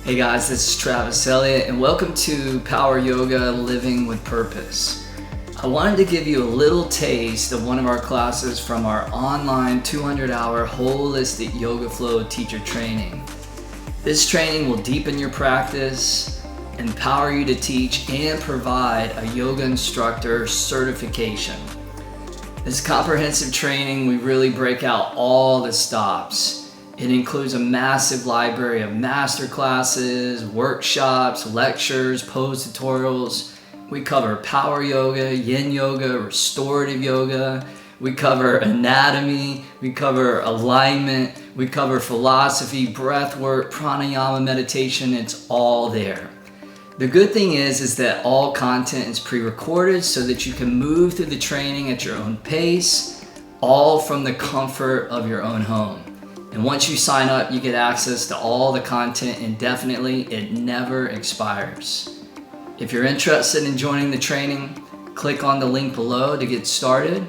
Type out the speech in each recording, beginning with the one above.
Hey guys, this is Travis Eliot and welcome to Power Yoga Living with Purpose. I wanted to give you a little taste of one of our classes from our online 200-hour holistic yoga flow teacher training. This training will deepen your practice, empower you to teach, and provide a yoga instructor certification. This comprehensive training, we really break out all the stops. It includes a massive library of master classes, workshops, lectures, pose tutorials. We cover power yoga, yin yoga, restorative yoga. We cover anatomy. We cover alignment. We cover philosophy, breathwork, pranayama, meditation. It's all there. The good thing is that all content is pre-recorded so that you can move through the training at your own pace, all from the comfort of your own home. And once you sign up, you get access to all the content indefinitely. It never expires. If you're interested in joining the training, click on the link below to get started.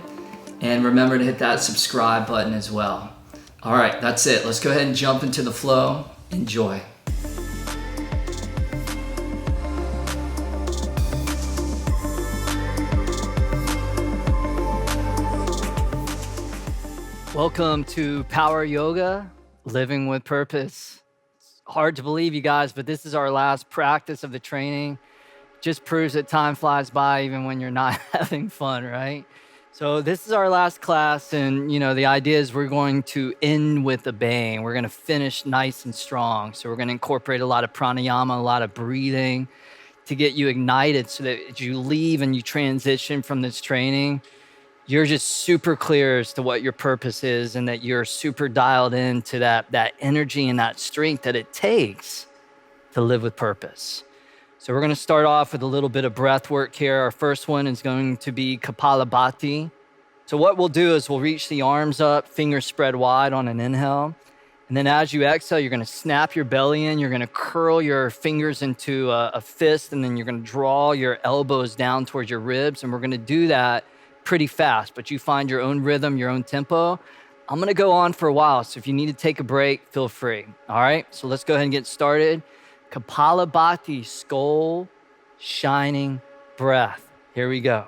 And remember to hit that subscribe button as well. All right, that's it. Let's go ahead and jump into the flow. Enjoy. Welcome to Power Yoga, Living with Purpose. It's hard to believe, you guys, but this is our last practice of the training. Just proves that time flies by even when you're not having fun, right? So this is our last class, and the idea is we're going to end with a bang. We're going to finish nice and strong. So we're going to incorporate a lot of pranayama, a lot of breathing to get you ignited so that as you leave and you transition from this training, you're just super clear as to what your purpose is and that you're super dialed into that energy and that strength that it takes to live with purpose. So we're going to start off with a little bit of breath work here. Our first one is going to be Kapalabhati. So what we'll do is we'll reach the arms up, fingers spread wide on an inhale. And then as you exhale, you're going to snap your belly in. You're going to curl your fingers into a fist, and then you're going to draw your elbows down towards your ribs. And we're going to do that pretty fast, but you find your own rhythm, your own tempo. I'm going to go on for a while, so if you need to take a break, feel free. All right, so let's go ahead and get started. Kapalabhati, skull shining breath. Here we go.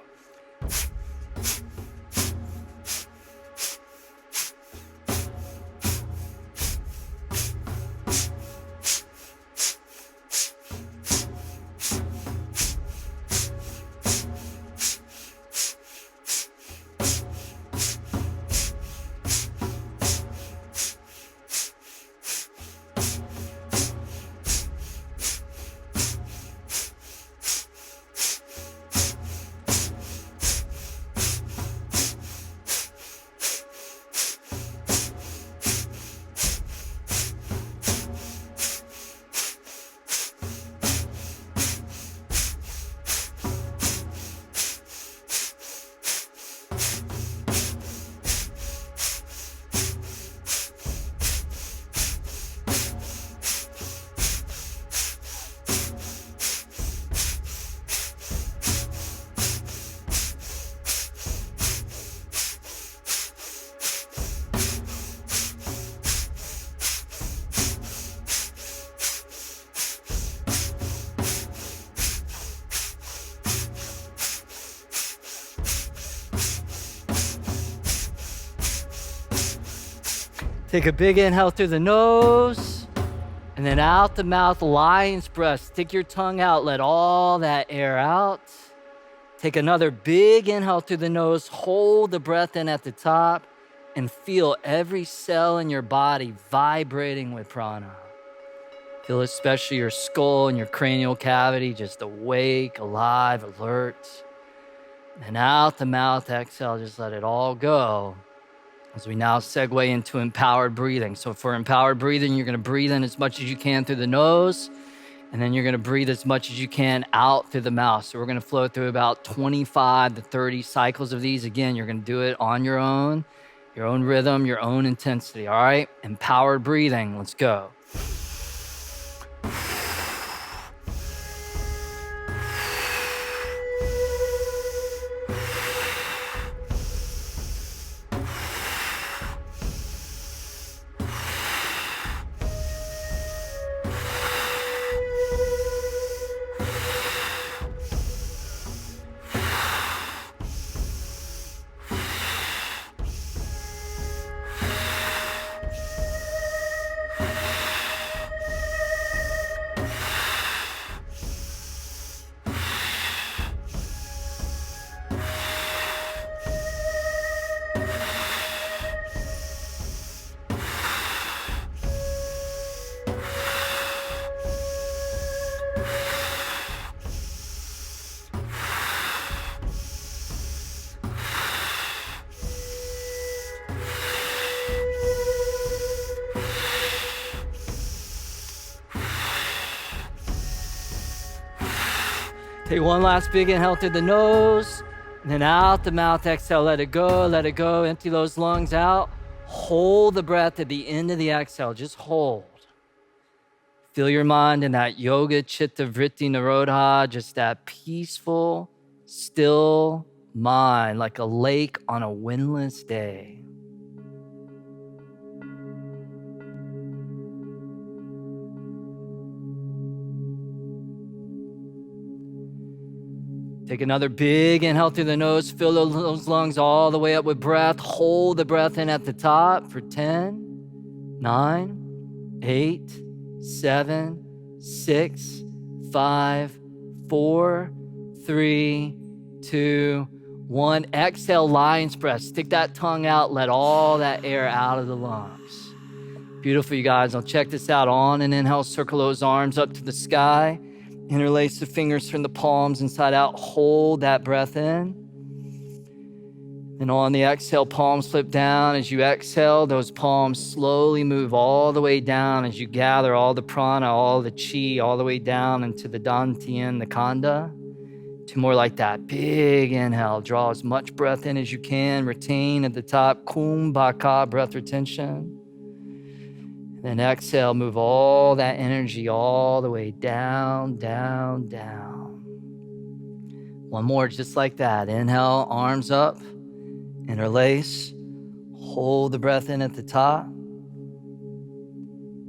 Take a big inhale through the nose, and then out the mouth, lion's breath. Stick your tongue out, let all that air out. Take another big inhale through the nose, hold the breath in at the top, and feel every cell in your body vibrating with prana. Feel especially your skull and your cranial cavity just awake, alive, alert. And out the mouth, exhale, just let it all go. As we now segue into empowered breathing. So for empowered breathing, you're going to breathe in as much as you can through the nose, and then you're going to breathe as much as you can out through the mouth. So we're going to flow through about 25 to 30 cycles of these. Again, you're going to do it on your own rhythm, your own intensity. All right? Empowered breathing. Let's go. Take one last big inhale through the nose, and then out the mouth, exhale, let it go, empty those lungs out. Hold the breath at the end of the exhale, just hold. Feel your mind in that yoga chitta vritti nirodha, just that peaceful, still mind, like a lake on a windless day. Take another big inhale through the nose, fill those lungs all the way up with breath. Hold the breath in at the top for 10, 9, 8, 7, 6, 5, 4, 3, 2, 1. Exhale, lion's breath. Stick that tongue out, let all that air out of the lungs. Beautiful, you guys. Now check this out. On an inhale, circle those arms up to the sky. Interlace the fingers from the palms inside out. Hold that breath in. And on the exhale, palms flip down. As you exhale, those palms slowly move all the way down as you gather all the prana, all the chi, all the way down into the dantian, the khandha. Two more like that. Big inhale. Draw as much breath in as you can. Retain at the top. Kumbhaka, breath retention. Then exhale, move all that energy all the way down, down, down. One more just like that. Inhale, arms up, interlace. Hold the breath in at the top.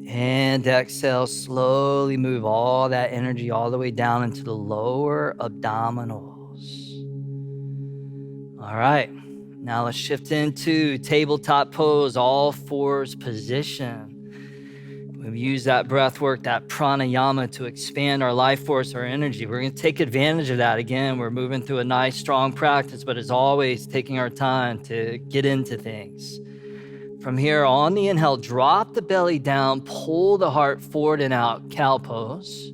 And exhale, slowly move all that energy all the way down into the lower abdominals. All right, now let's shift into tabletop pose, all fours position. We've used that breath work, that pranayama to expand our life force, our energy. We're going to take advantage of that. Again, we're moving through a nice, strong practice, but as always, taking our time to get into things. From here, on the inhale, drop the belly down, pull the heart forward and out, cow pose.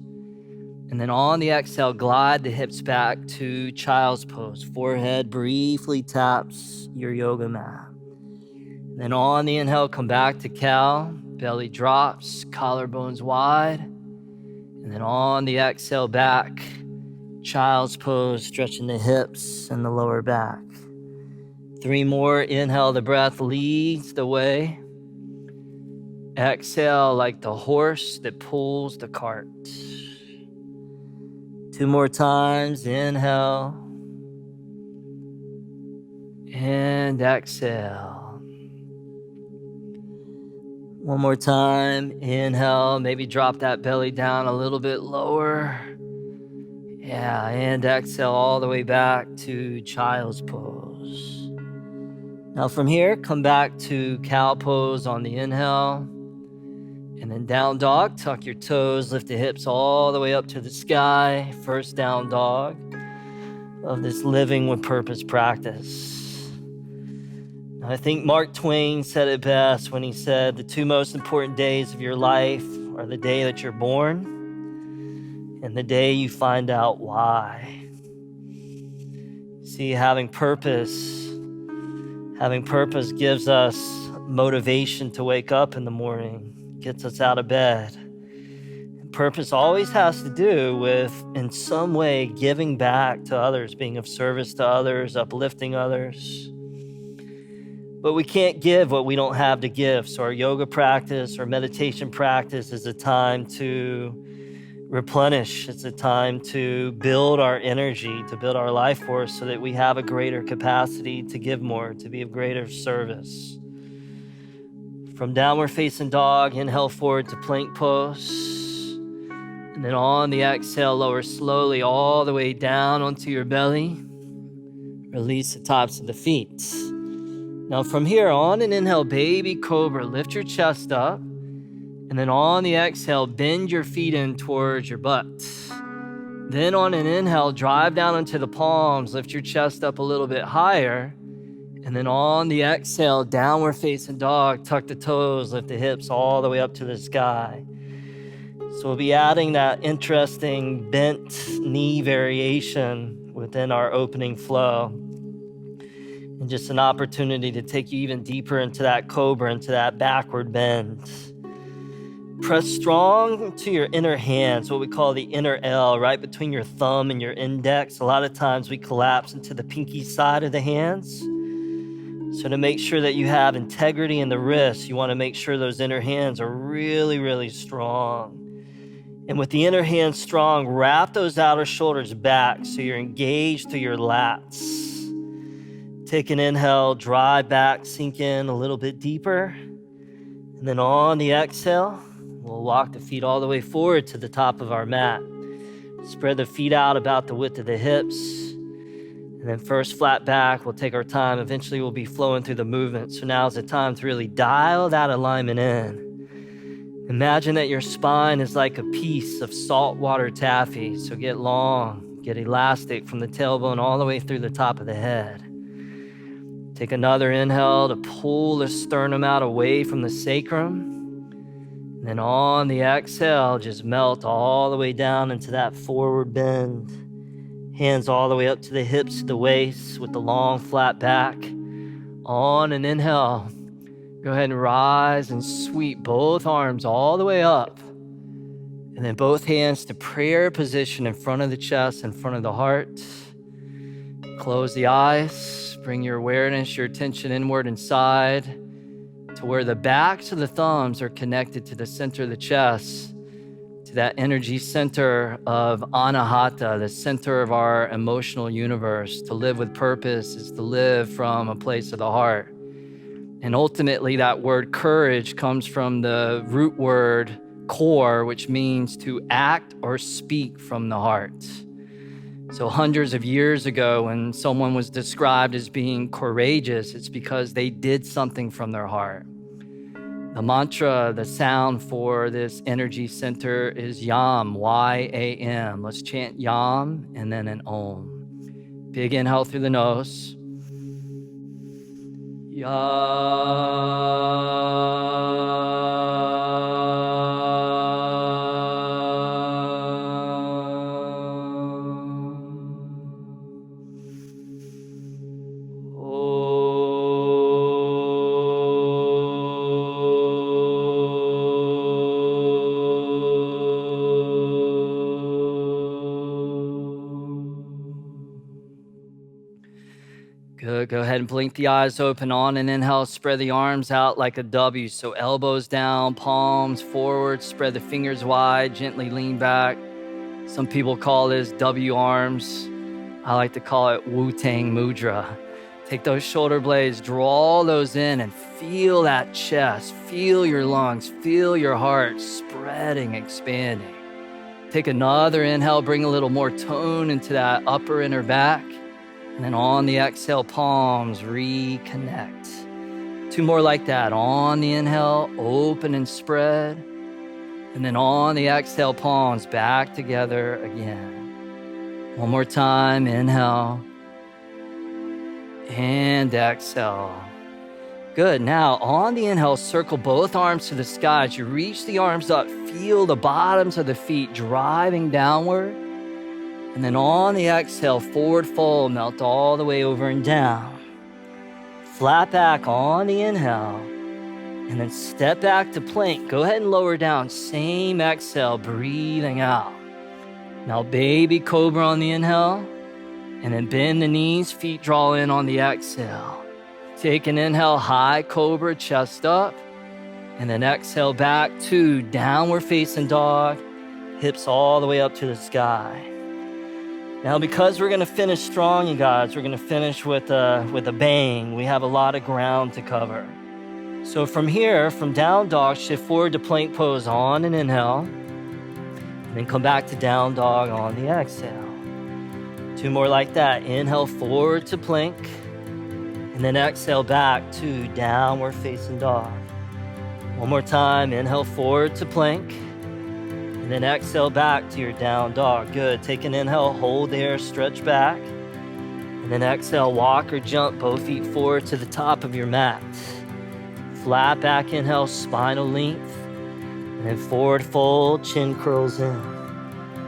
And then on the exhale, glide the hips back to child's pose. Forehead briefly taps your yoga mat. And then on the inhale, come back to cow. Belly drops, collarbones wide. And then on the exhale, back, child's pose, stretching the hips and the lower back. 3 more. Inhale, the breath leads the way. Exhale, like the horse that pulls the cart. 2 more times. Inhale. And exhale. 1 more time. Inhale, maybe drop that belly down a little bit lower. Yeah, and exhale all the way back to child's pose. Now from here, come back to cow pose on the inhale. And then down dog, tuck your toes, lift the hips all the way up to the sky. First down dog of this living with purpose practice. I think Mark Twain said it best when he said, the 2 most important days of your life are the day that you're born and the day you find out why. See, having purpose gives us motivation to wake up in the morning, gets us out of bed. And purpose always has to do with, in some way, giving back to others, being of service to others, uplifting others. But we can't give what we don't have to give. So our yoga practice, our meditation practice is a time to replenish. It's a time to build our energy, to build our life force so that we have a greater capacity to give more, to be of greater service. From downward facing dog, inhale forward to plank pose. And then on the exhale, lower slowly all the way down onto your belly. Release the tops of the feet. Now from here, on an inhale, baby cobra, lift your chest up. And then on the exhale, bend your feet in towards your butt. Then on an inhale, drive down into the palms, lift your chest up a little bit higher. And then on the exhale, downward facing dog, tuck the toes, lift the hips all the way up to the sky. So we'll be adding that interesting bent knee variation within our opening flow. And just an opportunity to take you even deeper into that cobra, into that backward bend. Press strong to your inner hands, what we call the inner L, right between your thumb and your index. A lot of times we collapse into the pinky side of the hands. So to make sure that you have integrity in the wrists, you want to make sure those inner hands are really, really strong. And with the inner hands strong, wrap those outer shoulders back so you're engaged through your lats. Take an inhale, drive back, sink in a little bit deeper. And then on the exhale, we'll walk the feet all the way forward to the top of our mat. Spread the feet out about the width of the hips. And then first flat back, we'll take our time. Eventually we'll be flowing through the movement. So now's the time to really dial that alignment in. Imagine that your spine is like a piece of saltwater taffy. So get long, get elastic from the tailbone all the way through the top of the head. Take another inhale to pull the sternum out away from the sacrum. And then on the exhale, just melt all the way down into that forward bend. Hands all the way up to the hips, to the waist with the long flat back. On an inhale, go ahead and rise and sweep both arms all the way up. And then both hands to prayer position in front of the chest, in front of the heart. Close the eyes. Bring your awareness, your attention inward inside to where the backs of the thumbs are connected to the center of the chest, to that energy center of anahata, the center of our emotional universe. To live with purpose is to live from a place of the heart. And ultimately, that word courage comes from the root word core, which means to act or speak from the heart. So hundreds of years ago, when someone was described as being courageous, it's because they did something from their heart. The mantra, the sound for this energy center is Yam, Y-A-M. Let's chant Yam and then an Om. Big inhale through the nose. Good. Go ahead and blink the eyes open. On an inhale, spread the arms out like a W. So elbows down, palms forward, spread the fingers wide, gently lean back. Some people call this W arms. I like to call it Wu-Tang Mudra. Take those shoulder blades, draw those in and feel that chest, feel your lungs, feel your heart spreading, expanding. Take another inhale, bring a little more tone into that upper inner back. And then on the exhale, palms reconnect. Two more like that. On the inhale, open and spread. And then on the exhale, palms back together again. One more time, inhale. And exhale. Good. Now, on the inhale, circle both arms to the sky. As you reach the arms up, feel the bottoms of the feet driving downward. And then on the exhale, forward fold, melt all the way over and down. Flat back on the inhale. And then step back to plank. Go ahead and lower down. Same exhale, breathing out. Now baby cobra on the inhale. And then bend the knees, feet draw in on the exhale. Take an inhale, high cobra, chest up. And then exhale back to downward facing dog. Hips all the way up to the sky. Now, because we're going to finish strong, you guys, we're going to finish with a bang. We have a lot of ground to cover. So from here, from down dog, shift forward to plank pose on an inhale. And then come back to down dog on the exhale. Two more like that. Inhale forward to plank. And then exhale back to downward facing dog. One more time. Inhale forward to plank. And then exhale back to your down dog. Good. Take an inhale, hold there, stretch back. And then exhale, walk or jump both feet forward to the top of your mat. Flat back inhale, spinal length. And then forward fold, chin curls in.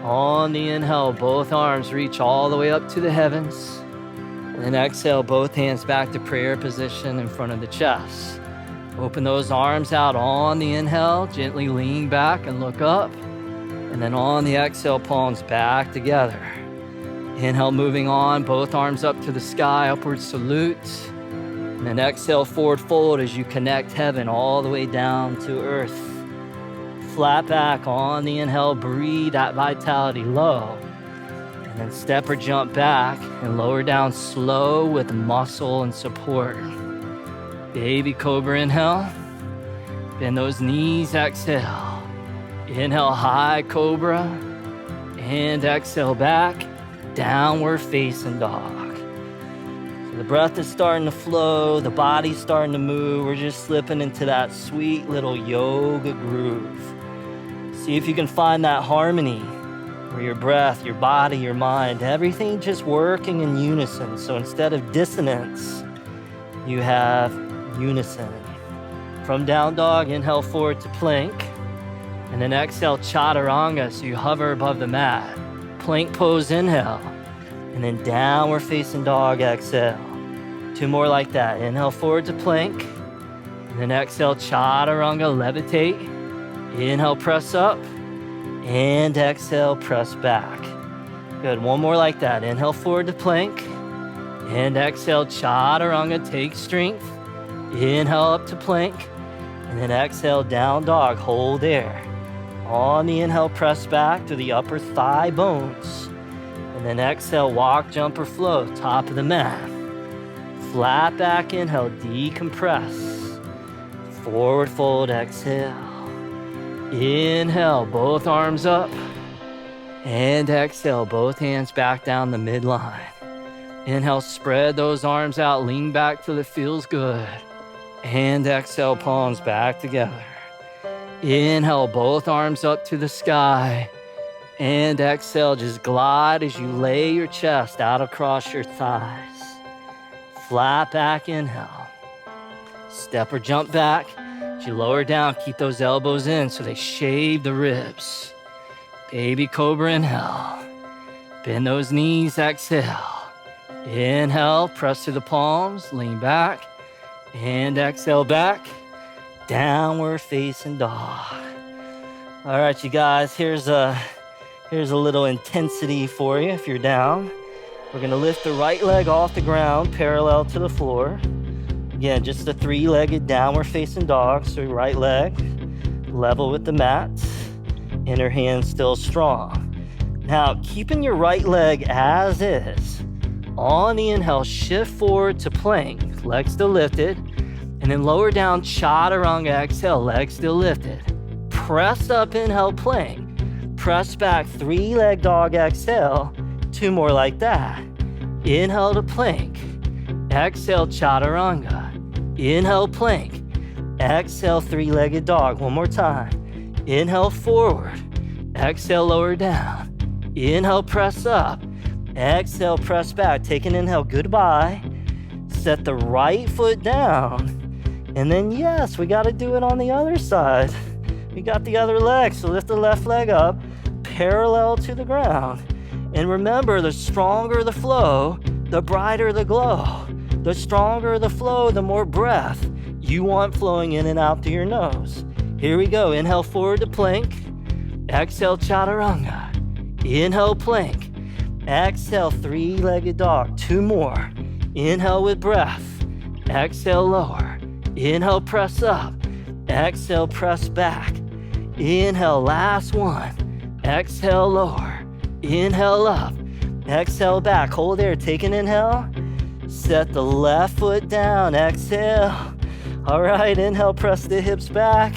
On the inhale, both arms reach all the way up to the heavens. And then exhale, both hands back to prayer position in front of the chest. Open those arms out on the inhale, gently lean back and look up. And then on the exhale, palms back together. Inhale, moving on, both arms up to the sky, upward salute. And then exhale, forward fold as you connect heaven all the way down to earth. Flat back on the inhale, breathe that vitality low. And then step or jump back and lower down slow with muscle and support. Baby cobra inhale. Bend those knees, exhale. Inhale, high cobra. And exhale back, downward facing dog. So the breath is starting to flow, the body's starting to move. We're just slipping into that sweet little yoga groove. See if you can find that harmony where your breath, your body, your mind, everything just working in unison. So instead of dissonance, you have unison. From down dog, inhale forward to plank. And then exhale, chaturanga, so you hover above the mat. Plank pose, inhale. And then downward facing dog, exhale. 2 more like that. Inhale forward to plank. And then exhale, chaturanga, levitate. Inhale, press up. And exhale, press back. Good, 1 more like that. Inhale forward to plank. And exhale, chaturanga, take strength. Inhale up to plank. And then exhale, down dog, hold there. On the inhale, press back to the upper thigh bones. And then exhale, walk, jump, or flow, top of the mat. Flat back, inhale, decompress. Forward fold, exhale. Inhale, both arms up. And exhale, both hands back down the midline. Inhale, spread those arms out, lean back till it feels good. And exhale, palms back together. Inhale, both arms up to the sky. And exhale, just glide as you lay your chest out across your thighs. Flat back, inhale. Step or jump back. As you lower down, keep those elbows in so they shave the ribs. Baby cobra, inhale. Bend those knees, exhale. Inhale, press to the palms, lean back. And exhale back, downward facing dog. All right, you guys, here's a little intensity for you if you're down. We're gonna lift the right leg off the ground, parallel to the floor. Again, just a 3-legged downward facing dog. So right leg level with the mat, inner hand still strong. Now, keeping your right leg as is. On the inhale, shift forward to plank, legs still lifted. And then lower down, chaturanga, exhale, legs still lifted. Press up, inhale, plank. Press back, 3-leg dog, exhale. 2 more like that. Inhale to plank. Exhale, chaturanga. Inhale, plank. Exhale, 3-legged dog. 1 more time. Inhale, forward. Exhale, lower down. Inhale, press up. Exhale, press back. Take an inhale, goodbye. Set the right foot down. And then, yes, we got to do it on the other side. We got the other leg, so lift the left leg up, parallel to the ground. And remember, the stronger the flow, the brighter the glow. The stronger the flow, the more breath you want flowing in and out through your nose. Here we go. Inhale forward to plank. Exhale, chaturanga. Inhale, plank. Exhale, 3-legged dog. 2 more. Inhale with breath. Exhale, lower. Inhale, press up. Exhale, press back. Inhale, last one. Exhale, lower. Inhale, up. Exhale, back. Hold there. Take an inhale. Set the left foot down. Exhale. All right, inhale, press the hips back.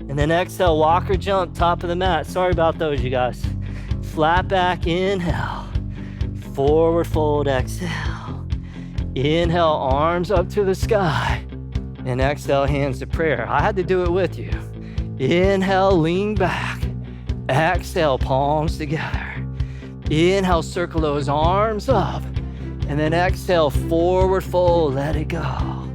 And then exhale, walk or jump, top of the mat. Sorry about those, you guys. Flat back, inhale. Forward fold, exhale. Inhale, arms up to the sky. And exhale, hands to prayer. I had to do it with you. Inhale, lean back. Exhale, palms together. Inhale, circle those arms up. And then exhale, forward fold, let it go.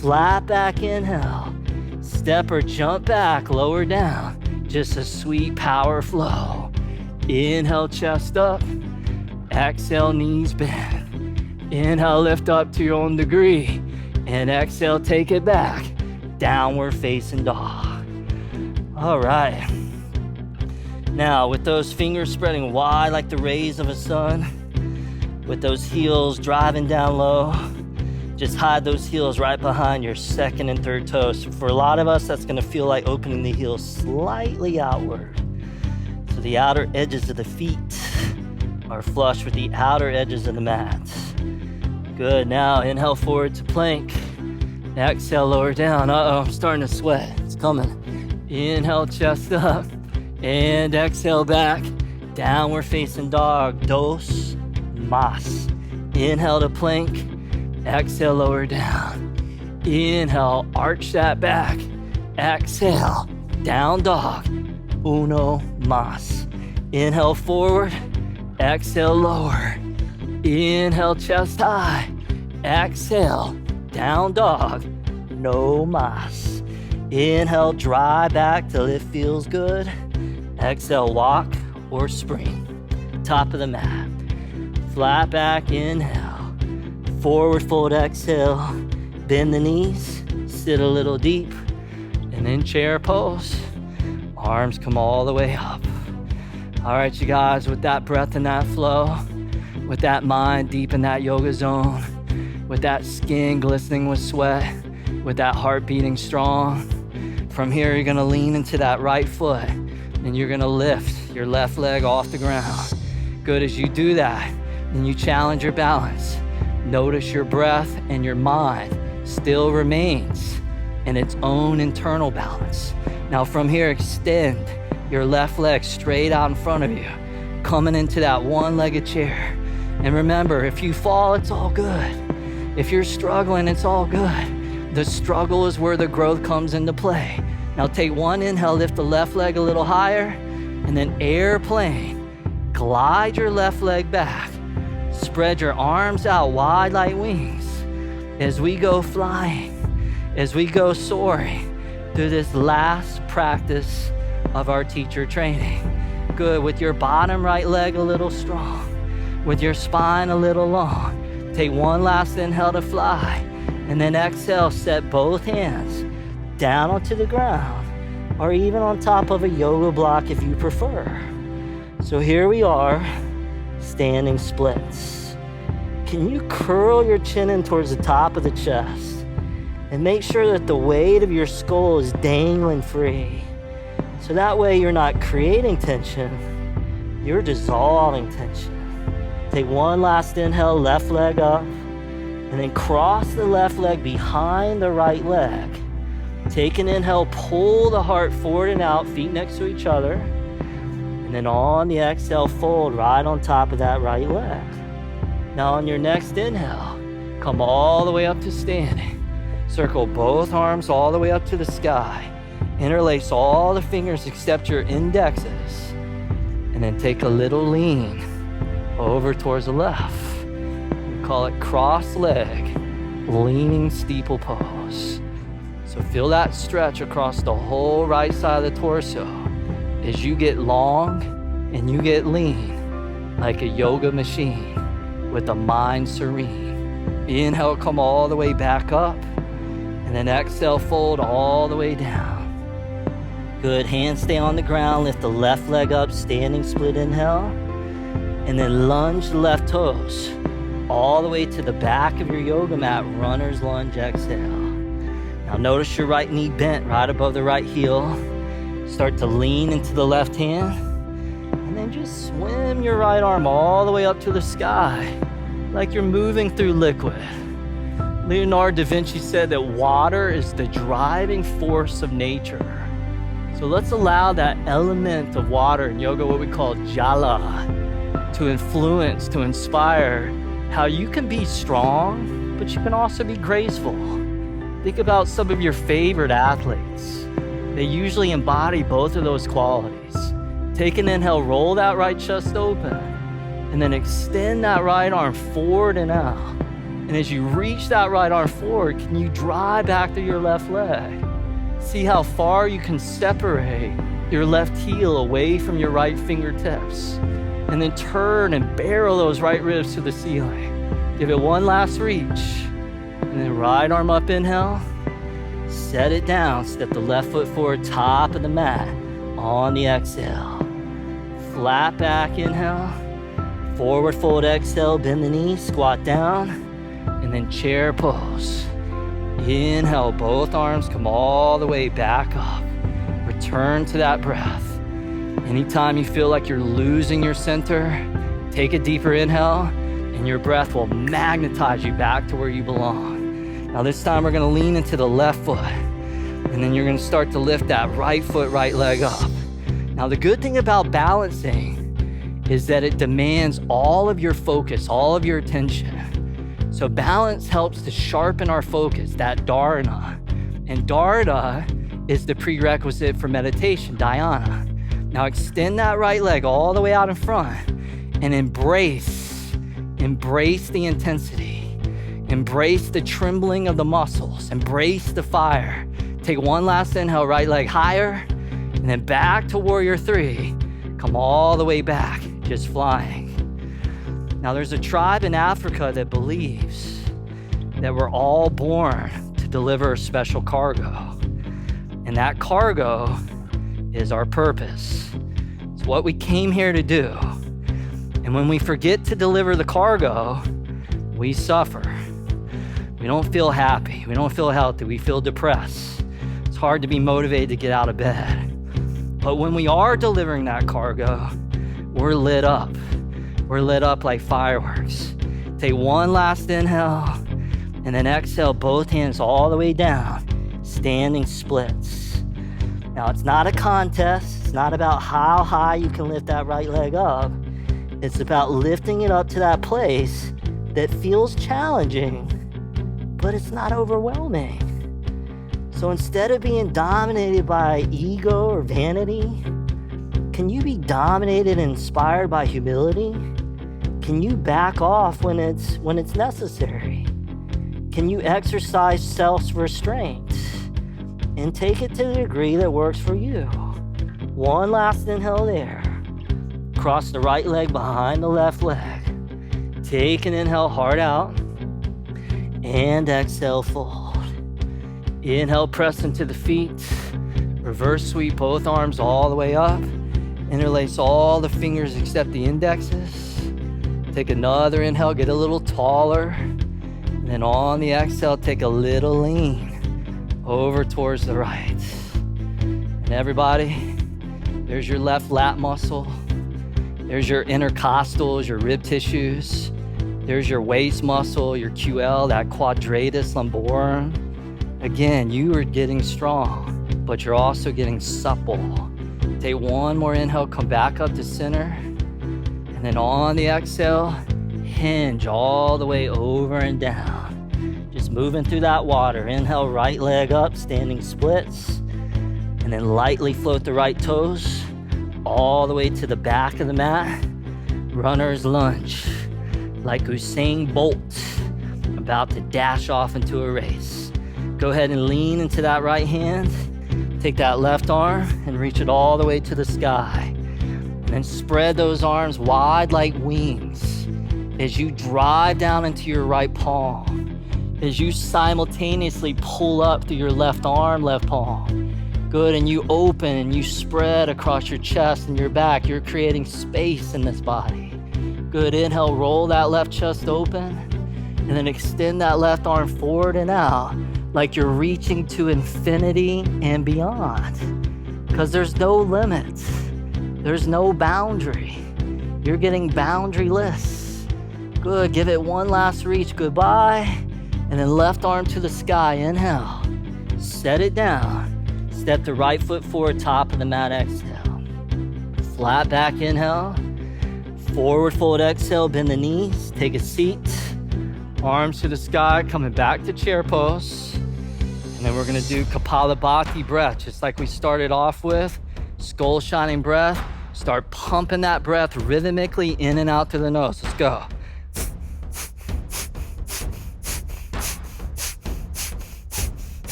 Flat back, inhale. Step or jump back, lower down. Just a sweet power flow. Inhale, chest up. Exhale, knees bend. Inhale, lift up to your own degree. And exhale, take it back. downward facing dog. All right. Now, with those fingers spreading wide like the rays of a sun, with those heels driving down low, just hide those heels right behind your second and third toes. For a lot of us, that's gonna feel like opening the heels slightly outward. So the outer edges of the feet are flush with the outer edges of the mat. Good, now inhale forward to plank. Exhale, lower down. I'm starting to sweat, it's coming. Inhale, chest up, and exhale back. Downward facing dog, dos, mas. Inhale to plank. Exhale, lower down. Inhale, arch that back. Exhale, down dog. Uno mas. Inhale forward. Exhale, lower. Inhale, chest high. Exhale, down dog. No mas. Inhale, dry back till it feels good. Exhale, walk or spring. Top of the mat. Flat back, inhale. Forward fold, exhale. Bend the knees, sit a little deep, and then chair pose. Arms come all the way up. All right, you guys, with that breath and that flow, with that mind deep in that yoga zone, with that skin glistening with sweat, with that heart beating strong, from here you're gonna lean into that right foot and you're gonna lift your left leg off the ground. Good, as you do that, and you challenge your balance. Notice your breath and your mind still remains in its own internal balance. Now from here, extend your left leg straight out in front of you, coming into that one-legged chair. And remember, if you fall, it's all good. If you're struggling, it's all good. The struggle is where the growth comes into play. Now take one inhale, lift the left leg a little higher, and then airplane. Glide your left leg back. Spread your arms out wide like wings as we go flying, as we go soaring through this last practice of our teacher training. Good, with your bottom right leg a little strong, with your spine a little long. Take one last inhale to fly, and then exhale, set both hands down onto the ground, or even on top of a yoga block if you prefer. So here we are, standing splits. Can you curl your chin in towards the top of the chest and make sure that the weight of your skull is dangling free? So that way you're not creating tension, you're dissolving tension. Take one last inhale, left leg up, and then cross the left leg behind the right leg. Take an inhale, pull the heart forward and out, feet next to each other. And then on the exhale, fold right on top of that right leg. Now on your next inhale, come all the way up to standing. Circle both arms all the way up to the sky. Interlace all the fingers except your indexes. And then take a little lean over towards the left. We call it cross leg, leaning steeple pose. So feel that stretch across the whole right side of the torso as you get long and you get lean like a yoga machine with the mind serene. Inhale, come all the way back up, and then exhale, fold all the way down. Good, hands stay on the ground, lift the left leg up, standing split inhale, and then lunge the left toes all the way to the back of your yoga mat, runner's lunge, exhale. Now notice your right knee bent right above the right heel. Start to lean into the left hand, and then just swim your right arm all the way up to the sky, like you're moving through liquid. Leonardo da Vinci said that water is the driving force of nature. So let's allow that element of water in yoga, what we call jala, to influence, to inspire how you can be strong, but you can also be graceful. Think about some of your favorite athletes. They usually embody both of those qualities. Take an inhale, roll that right chest open, and then extend that right arm forward and out. And as you reach that right arm forward, can you drive back through your left leg? See how far you can separate your left heel away from your right fingertips. And then turn and barrel those right ribs to the ceiling. Give it one last reach. And then right arm up, inhale. Set it down. Step the left foot forward, top of the mat. On the exhale. Flat back, inhale. Forward fold, exhale, bend the knees, squat down. And then chair pose. Inhale, both arms come all the way back up. Return to that breath. Anytime you feel like you're losing your center, take a deeper inhale, and your breath will magnetize you back to where you belong. Now this time we're gonna lean into the left foot, and then you're gonna start to lift that right foot, right leg up. Now the good thing about balancing is that it demands all of your focus, all of your attention. So balance helps to sharpen our focus, that dharana. And dharana is the prerequisite for meditation, dhyana. Now extend that right leg all the way out in front and embrace the intensity. Embrace the trembling of the muscles. Embrace the fire. Take one last inhale, right leg higher, and then back to warrior three. Come all the way back, just flying. Now there's a tribe in Africa that believes that we're all born to deliver a special cargo. And that cargo is our purpose. It's what we came here to do. And when we forget to deliver the cargo, we suffer. We don't feel happy. We don't feel healthy. We feel depressed. It's hard to be motivated to get out of bed. But when we are delivering that cargo, we're lit up. We're lit up like fireworks. Take one last inhale, and then exhale both hands all the way down, standing splits. Now it's not a contest. It's not about how high you can lift that right leg up. It's about lifting it up to that place that feels challenging, but it's not overwhelming. So instead of being dominated by ego or vanity, can you be dominated and inspired by humility? Can you back off when it's necessary? Can you exercise self-restraint and take it to the degree that works for you? One last inhale there. Cross the right leg behind the left leg. Take an inhale, heart out. And exhale, fold. Inhale, press into the feet. Reverse sweep both arms all the way up. Interlace all the fingers except the indexes. Take another inhale, get a little taller. And then on the exhale, take a little lean over towards the right. And everybody, there's your left lat muscle. There's your intercostals, your rib tissues. There's your waist muscle, your QL, that quadratus lumborum. Again, you are getting strong, but you're also getting supple. Take one more inhale, come back up to center. And then on the exhale, hinge all the way over and down. Just moving through that water. Inhale, right leg up, standing splits. And then lightly float the right toes all the way to the back of the mat. Runner's lunge, like Usain Bolt, about to dash off into a race. Go ahead and lean into that right hand. Take that left arm and reach it all the way to the sky. And then spread those arms wide like wings as you drive down into your right palm. As you simultaneously pull up through your left arm, left palm. Good, and you open and you spread across your chest and your back. You're creating space in this body. Good, inhale, roll that left chest open. And then extend that left arm forward and out like you're reaching to infinity and beyond. Because there's no limits. There's no boundary. You're getting boundaryless. Good, give it one last reach, goodbye. And then left arm to the sky, inhale. Set it down. Step the right foot forward, top of the mat, exhale. Flat back, inhale. Forward fold, exhale, bend the knees, take a seat. Arms to the sky, coming back to chair pose. And then we're gonna do Kapalabhati breath, just like we started off with. Skull shining breath. Start pumping that breath rhythmically in and out through the nose. Let's go.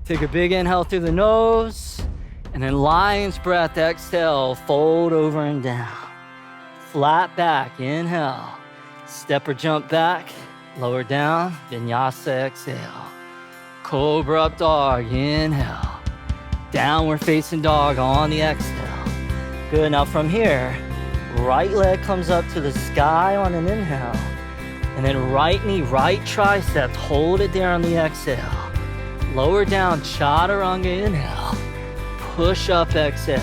Take a big inhale through the nose, And then lion's breath, exhale, fold over and down. Flat back, inhale. Step or jump back, lower down, vinyasa, exhale. Cobra up dog, inhale. Downward facing dog on the exhale. Good, now from here, right leg comes up to the sky on an inhale. And then right knee, right tricep, hold it there on the exhale. Lower down, chaturanga, inhale. Push up, exhale.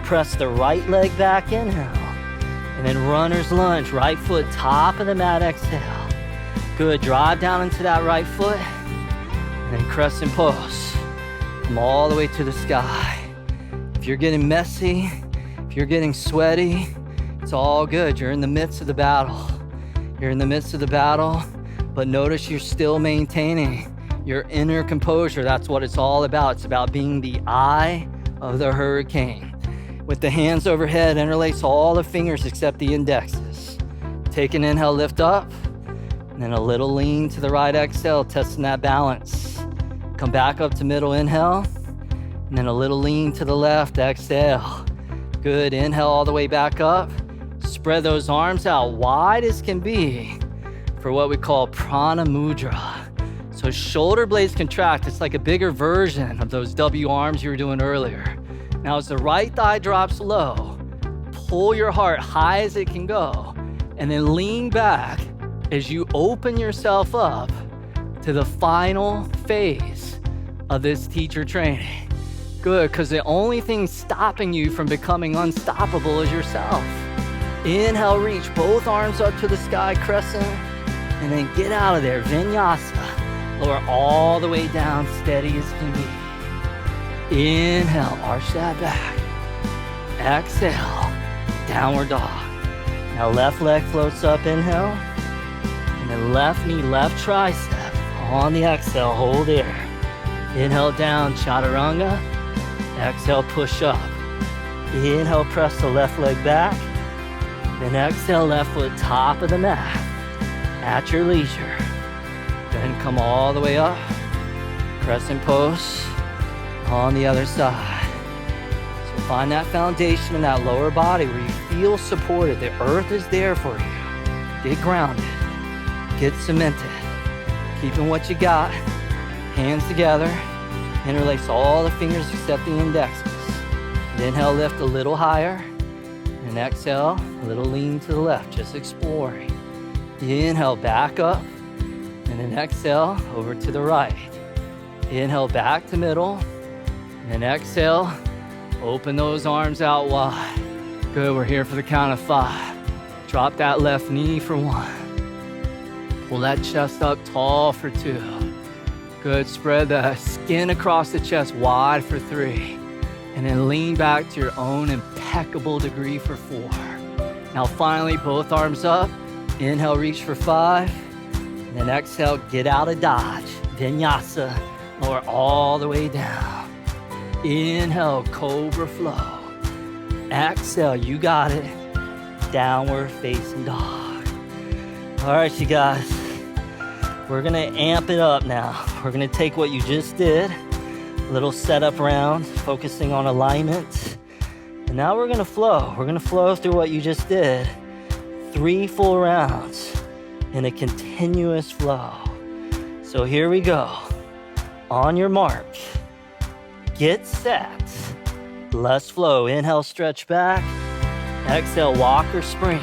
Press the right leg back, inhale. And then runner's lunge, right foot, top of the mat, exhale. Good, drive down into that right foot. And then crescent pose. Come all the way to the sky. If you're getting messy, if you're getting sweaty, it's all good. You're in the midst of the battle. You're in the midst of the battle, but notice you're still maintaining your inner composure. That's what it's all about. It's about being the eye of the hurricane. With the hands overhead, interlace all the fingers except the indexes. Take an inhale, lift up, and then a little lean to the right exhale, testing that balance. Come back up to middle, inhale, and then a little lean to the left, exhale. Good, inhale all the way back up. Spread those arms out wide as can be for what we call prana mudra. So shoulder blades contract. It's like a bigger version of those W arms you were doing earlier. Now as the right thigh drops low, pull your heart high as it can go, and then lean back as you open yourself up to the final phase of this teacher training. Good, because the only thing stopping you from becoming unstoppable is yourself. Inhale, reach both arms up to the sky, crescent, and then get out of there, vinyasa. Lower all the way down, steady as can be. Inhale, arch that back. Exhale, downward dog. Now left leg floats up, inhale. And then left knee, left tricep. On the exhale, hold there. Inhale down, chaturanga. Exhale, push up. Inhale, press the left leg back. Then exhale, left foot top of the mat. At your leisure. Then come all the way up. Crescent pose on the other side. So find that foundation in that lower body where you feel supported. The earth is there for you. Get grounded. Get cemented. Keeping what you got. Hands together. Interlace all the fingers except the indexes. And inhale, lift a little higher. And exhale, a little lean to the left, just exploring. Inhale, back up. And then exhale, over to the right. Inhale, back to middle. And then exhale, open those arms out wide. Good, we're here for the count of 5. Drop that left knee for 1. Pull that chest up tall for 2. Good, spread the skin across the chest wide for 3. And then lean back to your own impeccable degree for 4. Now finally, both arms up. Inhale, reach for 5. And then exhale, get out of dodge. Vinyasa, lower all the way down. Inhale, cobra flow. Exhale, you got it. Downward facing dog. All right, you guys. We're gonna amp it up now. We're gonna take what you just did, a little setup round, focusing on alignment. And now we're gonna flow. We're gonna flow through what you just did. 3 full rounds in a continuous flow. So here we go. On your mark, get set. Let's flow. Inhale, stretch back. Exhale, walk or spring.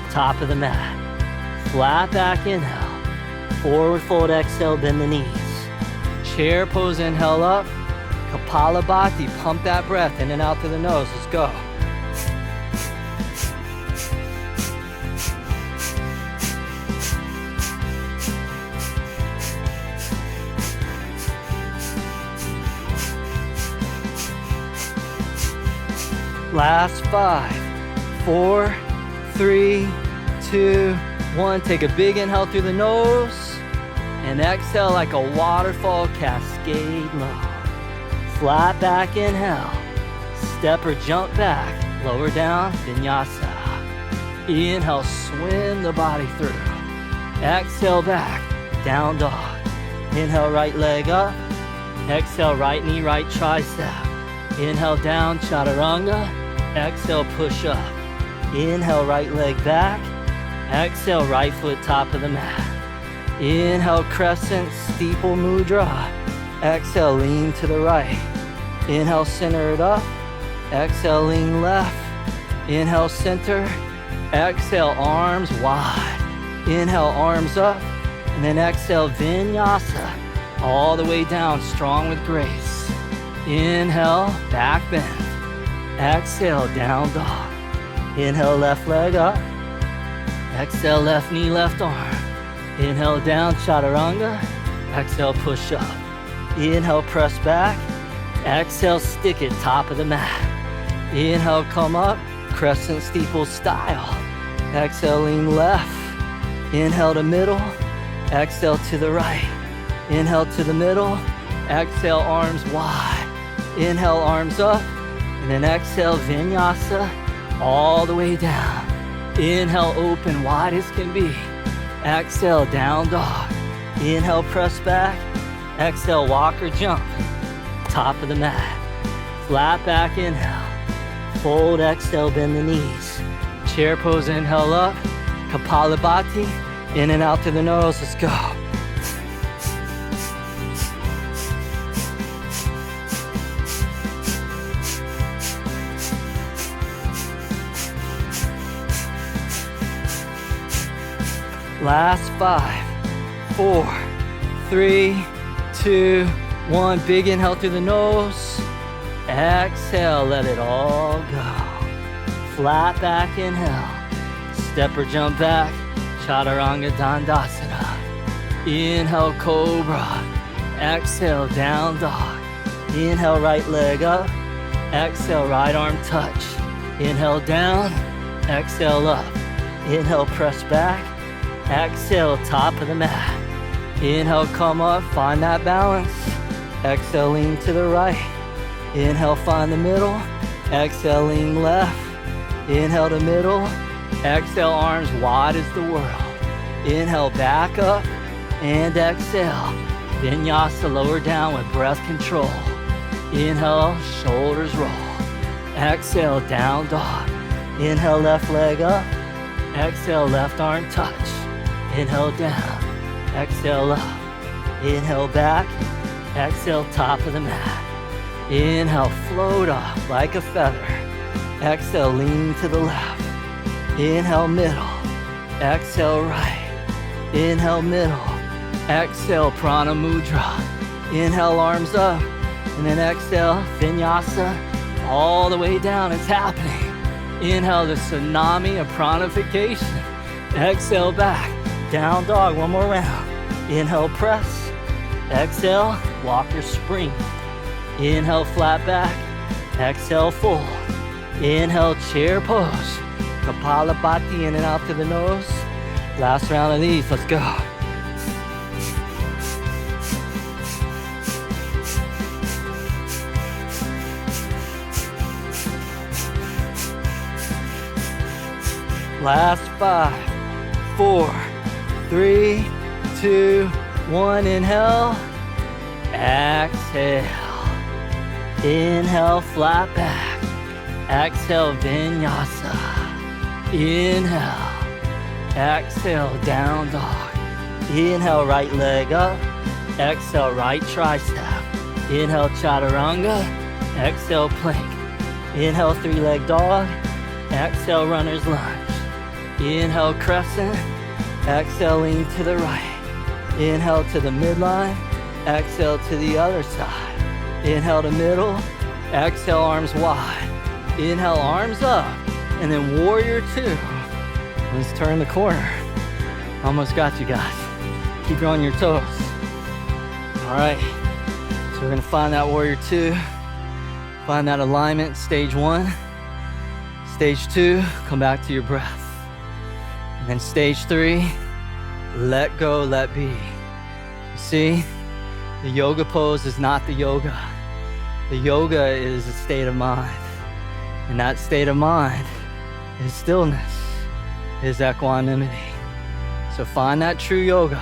Top of the mat. Flat back, inhale. Forward fold, exhale, bend the knees. Chair pose, inhale up. Kapalabhati, pump that breath in and out through the nose. Let's go. Last 5, 4, 3, 2, 1. Take a big inhale through the nose and exhale like a waterfall, cascade low. Flat back, inhale. Step or jump back, lower down, vinyasa. Inhale, swim the body through. Exhale back, down dog. Inhale, right leg up. Exhale, right knee, right tricep. Inhale down, chaturanga. Exhale, push up. Inhale, right leg back. Exhale, right foot top of the mat. Inhale, crescent, steeple mudra. Exhale, lean to the right. Inhale, center it up. Exhale, lean left. Inhale, center. Exhale, arms wide. Inhale, arms up. And then exhale, vinyasa. All the way down, strong with grace. Inhale, back bend. Exhale, down dog. Inhale, left leg up. Exhale, left knee, left arm. Inhale, down, chaturanga. Exhale, push up. Inhale, press back. Exhale, stick it, top of the mat. Inhale, come up, crescent steeple style. Exhale, lean left. Inhale to middle. Exhale to the right. Inhale to the middle. Exhale, arms wide. Inhale, arms up. And then exhale, vinyasa, all the way down. Inhale, open, wide as can be. Exhale, down dog. Inhale, press back. Exhale, walk or jump. Top of the mat. Flat back, inhale. Fold, exhale, bend the knees. Chair pose, inhale up. Kapalabhati, in and out to the nose, let's go. Last 5, 4, 3, 2, 1. Big inhale through the nose. Exhale, let it all go. Flat back, inhale. Step or jump back. Chaturanga Dandasana. Inhale, cobra. Exhale, down dog. Inhale, right leg up. Exhale, right arm touch. Inhale, down. Exhale, up. Inhale, press back. Exhale, top of the mat. Inhale, come up, find that balance. Exhale, lean to the right. Inhale, find the middle. Exhale, lean left. Inhale to middle. Exhale, arms wide as the world. Inhale, back up and exhale. Vinyasa, lower down with breath control. Inhale, shoulders roll. Exhale, down dog. Inhale, left leg up. Exhale, left arm touch. Inhale, down. Exhale, up. Inhale, back. Exhale, top of the mat. Inhale, float off like a feather. Exhale, lean to the left. Inhale, middle. Exhale, right. Inhale, middle. Exhale, prana mudra. Inhale, arms up. And then exhale, vinyasa. All the way down, it's happening. Inhale, the tsunami of pranification. Exhale, back. Down dog, one more round. Inhale, press. Exhale, walk or spring. Inhale, flat back. Exhale, fold. Inhale, chair pose. Kapalabhati, in and out to the nose. Last round of these, let's go. Last 5, 4, 3, 2, 1. Inhale. Exhale. Inhale, flat back. Exhale, vinyasa. Inhale. Exhale, down dog. Inhale, right leg up. Exhale, right tricep. Inhale, chaturanga. Exhale, plank. Inhale, three-leg dog. Exhale, runner's lunge. Inhale, crescent. Exhale, lean to the right. Inhale to the midline. Exhale to the other side. Inhale to middle. Exhale, arms wide. Inhale, arms up. And then warrior 2. Let's turn the corner. Almost got you guys. Keep on your toes. All right. So we're going to find that warrior 2. Find that alignment, stage 1. Stage 2, come back to your breath. And then stage 3, let go, let be. You see, the yoga pose is not the yoga. The yoga is a state of mind. And that state of mind is stillness, is equanimity. So find that true yoga.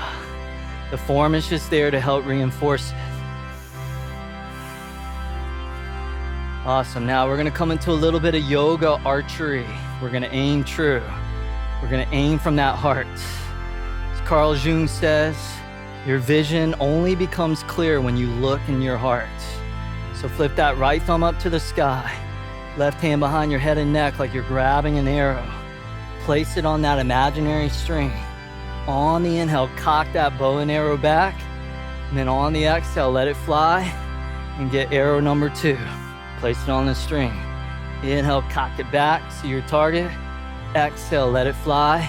The form is just there to help reinforce it. Awesome. Now we're gonna come into a little bit of yoga archery. We're gonna aim true. We're gonna aim from that heart. As Carl Jung says, your vision only becomes clear when you look in your heart. So flip that right thumb up to the sky. Left hand behind your head and neck like you're grabbing an arrow. Place it on that imaginary string. On the inhale, cock that bow and arrow back. And then on the exhale, let it fly and get arrow number 2. Place it on the string. Inhale, cock it back, see your target. Exhale, let it fly.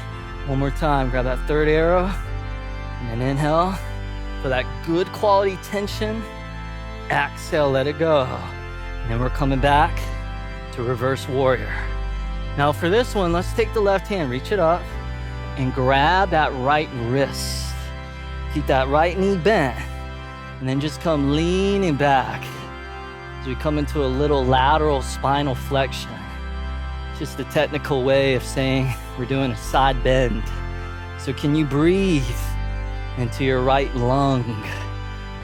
One more time, grab that 3rd arrow. And then inhale, for that good quality tension. Exhale, let it go. And then we're coming back to reverse warrior. Now for this one, let's take the left hand, reach it up, and grab that right wrist. Keep that right knee bent, and then just come leaning back as we come into a little lateral spinal flexion. Just a technical way of saying we're doing a side bend. So can you breathe into your right lung?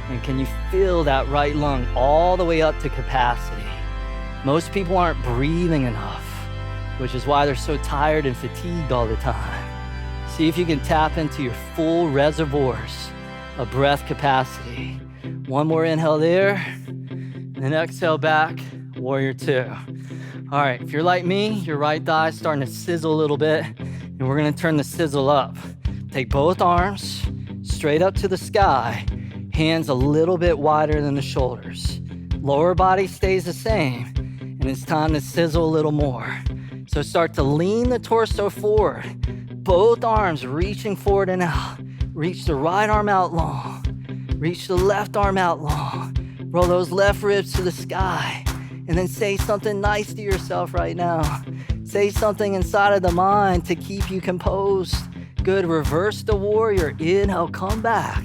And can you feel that right lung all the way up to capacity? Most people aren't breathing enough, which is why they're so tired and fatigued all the time. See if you can tap into your full reservoirs of breath capacity. One more inhale there, and then exhale back, warrior 2. All right, if you're like me, your right thigh is starting to sizzle a little bit, and we're gonna turn the sizzle up. Take both arms straight up to the sky, hands a little bit wider than the shoulders. Lower body stays the same, and it's time to sizzle a little more. So start to lean the torso forward, both arms reaching forward and out. Reach the right arm out long, reach the left arm out long. Roll those left ribs to the sky, and then say something nice to yourself right now. Say something inside of the mind to keep you composed. Good, reverse the warrior. Inhale, come back.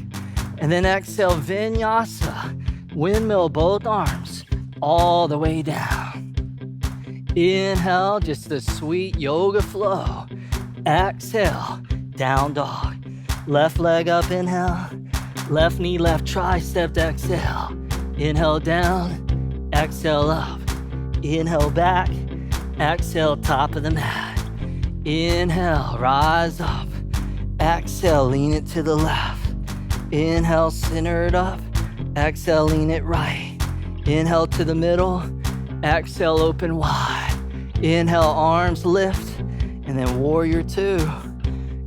And then exhale, vinyasa. Windmill both arms all the way down. Inhale, just the sweet yoga flow. Exhale, down dog. Left leg up, inhale. Left knee, left tricep, exhale. Inhale down, exhale up. Inhale back, exhale top of the mat. Inhale, rise up. Exhale, lean it to the left. Inhale, center it up. Exhale, lean it right. Inhale to the middle. Exhale, open wide. Inhale, arms lift. And then warrior 2.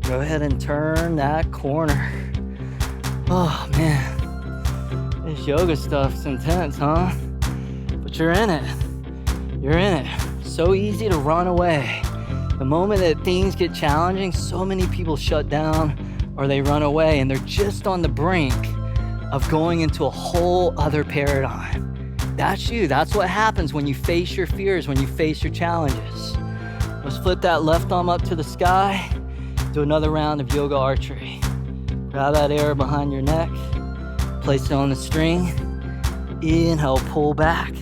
Go ahead and turn that corner. Oh man, this yoga stuff's intense, huh? But you're in it. You're in it. So easy to run away. The moment that things get challenging, so many people shut down or they run away, and they're just on the brink of going into a whole other paradigm. That's you. That's what happens when you face your fears, when you face your challenges. Let's flip that left arm up to the sky. Do another round of yoga archery. Grab that arrow behind your neck. Place it on the string. Inhale, pull back.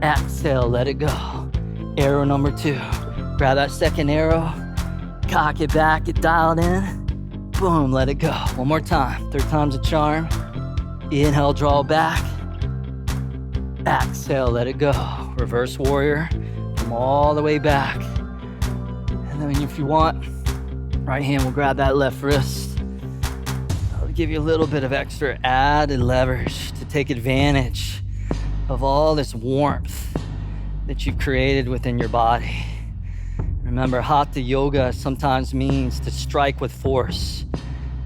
Exhale, let it go. Arrow number 2. Grab that second arrow. Cock it back, get dialed in. Boom, let it go. One more time. 3rd time's a charm. Inhale, draw back. Exhale, let it go. Reverse warrior. Come all the way back. And then if you want, right hand will grab that left wrist. I'll give you a little bit of extra added leverage to take advantage of all this warmth that you've created within your body. Remember, Hatha yoga sometimes means to strike with force.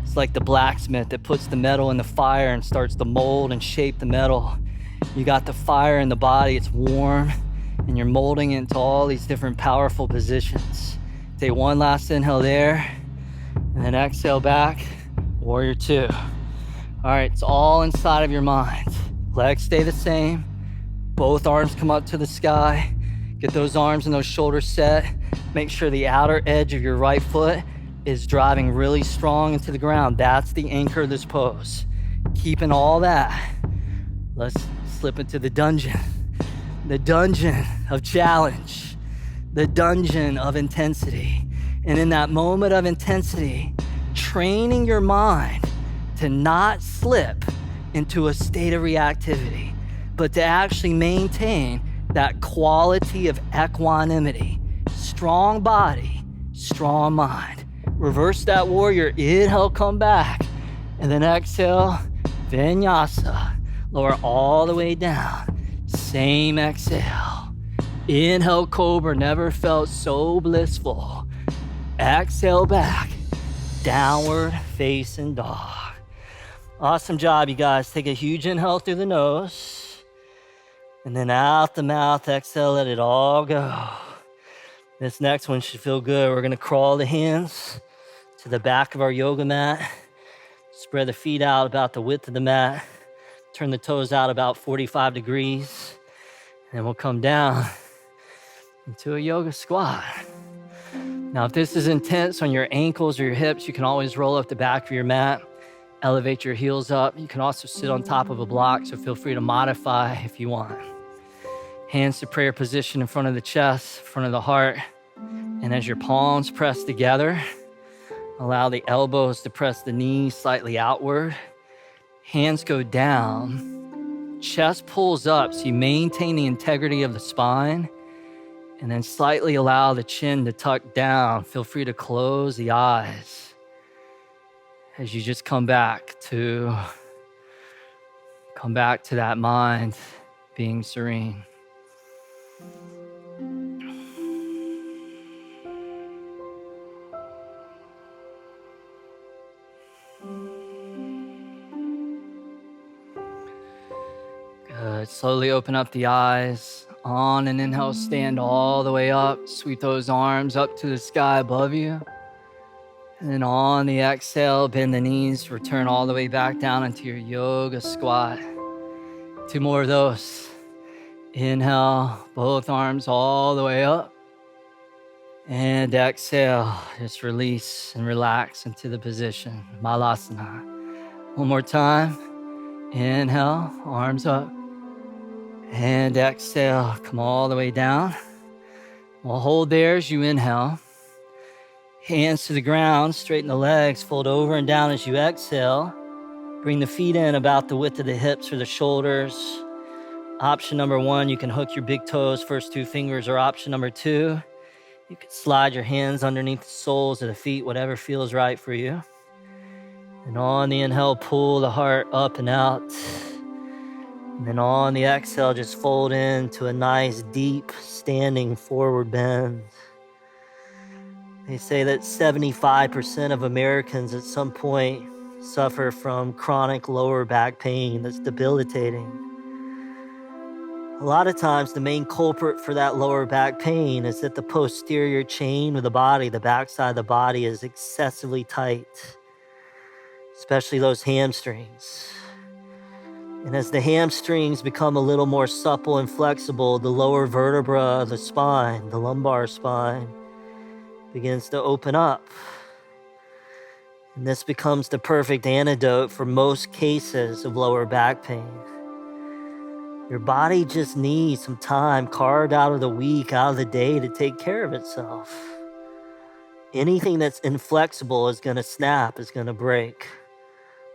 It's like the blacksmith that puts the metal in the fire and starts to mold and shape the metal. You got the fire in the body, it's warm, and you're molding it into all these different powerful positions. Take one last inhale there, and then exhale back, warrior 2. All right, it's all inside of your mind. Legs stay the same. Both arms come up to the sky. Get those arms and those shoulders set. Make sure the outer edge of your right foot is driving really strong into the ground. That's the anchor of this pose. Keeping all that, let's slip into the dungeon of challenge, the dungeon of intensity. And in that moment of intensity, training your mind to not slip into a state of reactivity, but to actually maintain that quality of equanimity. Strong body, strong mind. Reverse that warrior. Inhale, come back. And then exhale, vinyasa. Lower all the way down. Same exhale. Inhale, cobra. Never felt so blissful. Exhale back. Downward facing dog. Awesome job, you guys. Take a huge inhale through the nose. And then out the mouth, exhale, let it all go. This next one should feel good. We're going to crawl the hands to the back of our yoga mat. Spread the feet out about the width of the mat. Turn the toes out about 45 degrees. And we'll come down into a yoga squat. Now, if this is intense on your ankles or your hips, you can always roll up the back of your mat. Elevate your heels up. You can also sit on top of a block, so feel free to modify if you want. Hands to prayer position in front of the chest, in front of the heart. And as your palms press together, allow the elbows to press the knees slightly outward. Hands go down. Chest pulls up, so you maintain the integrity of the spine. And then slightly allow the chin to tuck down. Feel free to close the eyes as you just come back to that mind being serene. Good. Slowly open up the eyes. On an inhale, stand all the way up. Sweep those arms up to the sky above you. And then on the exhale, bend the knees, return all the way back down into your yoga squat. 2 more of those. Inhale, both arms all the way up. And exhale, just release and relax into the position, Malasana. 1 more time. Inhale, arms up. And exhale, come all the way down. We'll hold there as you inhale. Hands to the ground, straighten the legs, fold over and down as you exhale. Bring the feet in about the width of the hips or the shoulders. Option number 1, you can hook your big toes, first 2 fingers, or option number 2, you can slide your hands underneath the soles of the feet, whatever feels right for you. And on the inhale, pull the heart up and out. And then on the exhale, just fold into a nice, deep, standing forward bend. They say that 75% of Americans at some point suffer from chronic lower back pain that's debilitating. A lot of times, the main culprit for that lower back pain is that the posterior chain of the body, the backside of the body, is excessively tight, especially those hamstrings. And as the hamstrings become a little more supple and flexible, the lower vertebra of the spine, the lumbar spine, begins to open up. And this becomes the perfect antidote for most cases of lower back pain. Your body just needs some time carved out of the week, out of the day, to take care of itself. Anything that's inflexible is going to snap, is going to break.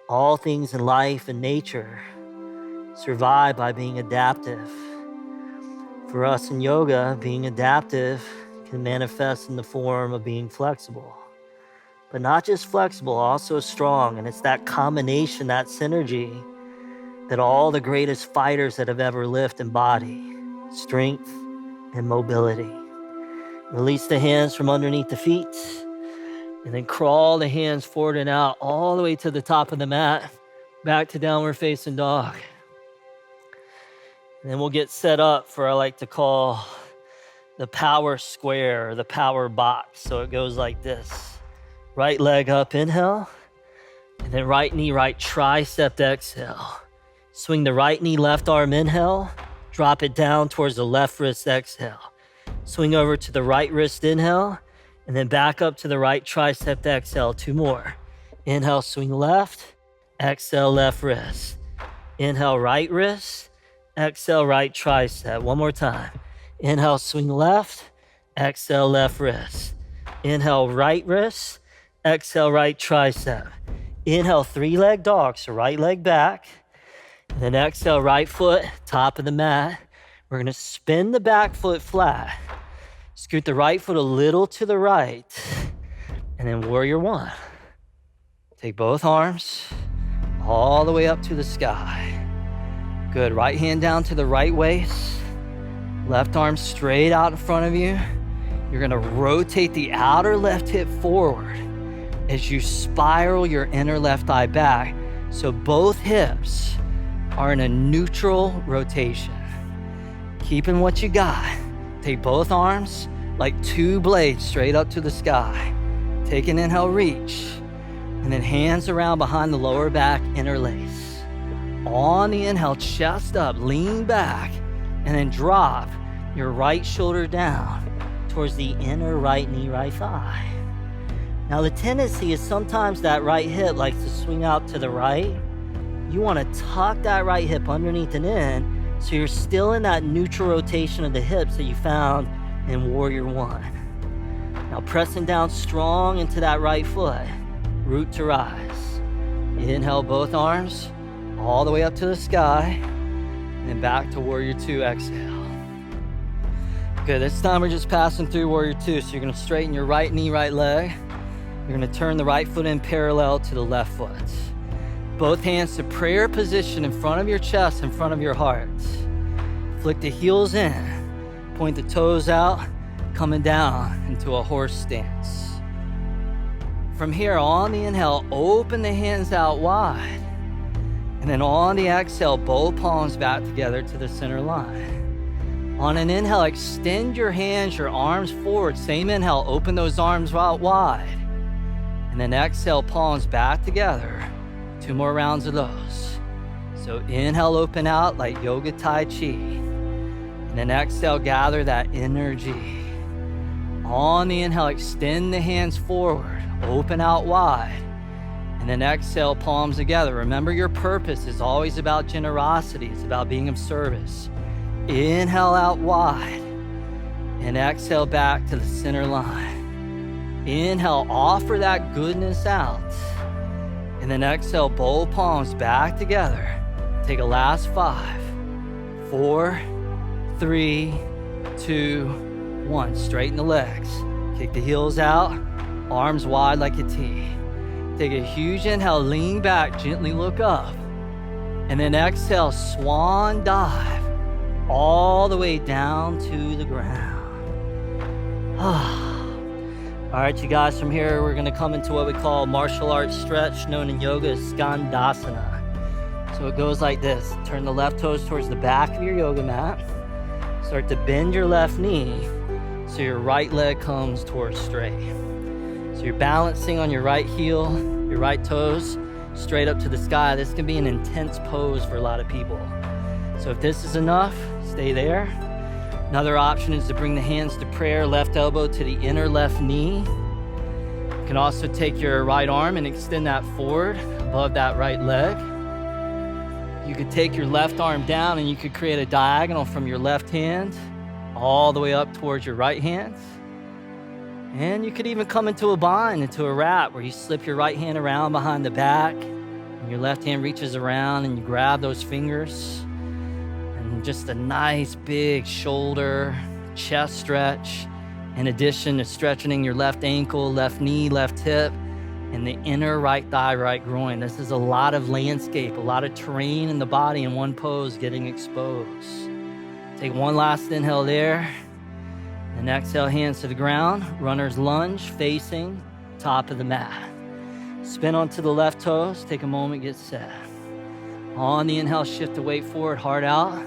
All things in life and nature survive by being adaptive. For us in yoga, being adaptive can manifest in the form of being flexible. But not just flexible, also strong. And it's that combination, that synergy, that all the greatest fighters that have ever lived embody: strength and mobility. Release the hands from underneath the feet, and then crawl the hands forward and out all the way to the top of the mat, back to downward facing dog. And then we'll get set up for, I like to call, the power square, or the power box. So it goes like this: right leg up, inhale, and then right knee, right tricep, exhale. Swing the right knee, left arm, inhale, drop it down towards the left wrist, exhale. Swing over to the right wrist, inhale, and then back up to the right tricep, exhale. 2 more. Inhale, swing left, exhale, left wrist. Inhale, right wrist, exhale, right tricep. 1 more time. Inhale, swing left, exhale, left wrist. Inhale, right wrist, exhale, right tricep. Inhale, 3-leg dog, so right leg back. And then exhale, right foot, top of the mat. We're gonna spin the back foot flat. Scoot the right foot a little to the right. And then warrior one. Take both arms all the way up to the sky. Good, right hand down to the right waist. Left arm straight out in front of you. You're gonna rotate the outer left hip forward as you spiral your inner left thigh back. So both hips are in a neutral rotation. Keeping what you got. Take both arms like two blades straight up to the sky. Take an inhale, reach. And then hands around behind the lower back, interlace. On the inhale, chest up, lean back, and then drop your right shoulder down towards the inner right knee, right thigh. Now the tendency is sometimes that right hip likes to swing out to the right. You want to tuck that right hip underneath and in, so you're still in that neutral rotation of the hips that you found in warrior one. Now pressing down strong into that right foot, root to rise. Inhale both arms all the way up to the sky, and then back to warrior two, exhale. Good, this time we're just passing through warrior two, so you're gonna straighten your right knee, right leg. You're gonna turn the right foot in parallel to the left foot. Both hands to prayer position in front of your chest, in front of your heart. Flick the heels in, point the toes out, coming down into a horse stance. From here, on the inhale, open the hands out wide. And then on the exhale, both palms back together to the center line. On an inhale, extend your hands, your arms forward. Same inhale, open those arms out wide. And then exhale, palms back together. 2 more rounds of those. So inhale, open out like yoga tai chi. And then exhale, gather that energy. On the inhale, extend the hands forward, open out wide. And then exhale, palms together. Remember, your purpose is always about generosity. It's about being of service. Inhale out wide. And exhale back to the center line. Inhale, offer that goodness out. And then exhale, both palms back together. Take a last 5, 4, 3, 2, 1. Straighten the legs. Kick the heels out. Arms wide like a T. Take a huge inhale, lean back, gently look up. And then exhale, swan dive. All the way down to the ground. All right, you guys, from here, we're gonna come into what we call martial arts stretch, known in yoga as Skandasana. So it goes like this. Turn the left toes towards the back of your yoga mat. Start to bend your left knee so your right leg comes towards straight. So you're balancing on your right heel, your right toes, straight up to the sky. This can be an intense pose for a lot of people. So if this is enough, stay there. Another option is to bring the hands to prayer, left elbow to the inner left knee. You can also take your right arm and extend that forward above that right leg. You could take your left arm down and you could create a diagonal from your left hand all the way up towards your right hand. And you could even come into a bind, into a wrap, where you slip your right hand around behind the back and your left hand reaches around and you grab those fingers. And just a nice big shoulder, chest stretch, in addition to stretching your left ankle, left knee, left hip, and the inner right thigh, right groin. This is a lot of landscape, a lot of terrain in the body in one pose getting exposed. Take one last inhale there. And exhale, hands to the ground. Runner's lunge, facing top of the mat. Spin onto the left toes. Take a moment, get set. On the inhale, shift the weight forward, heart out.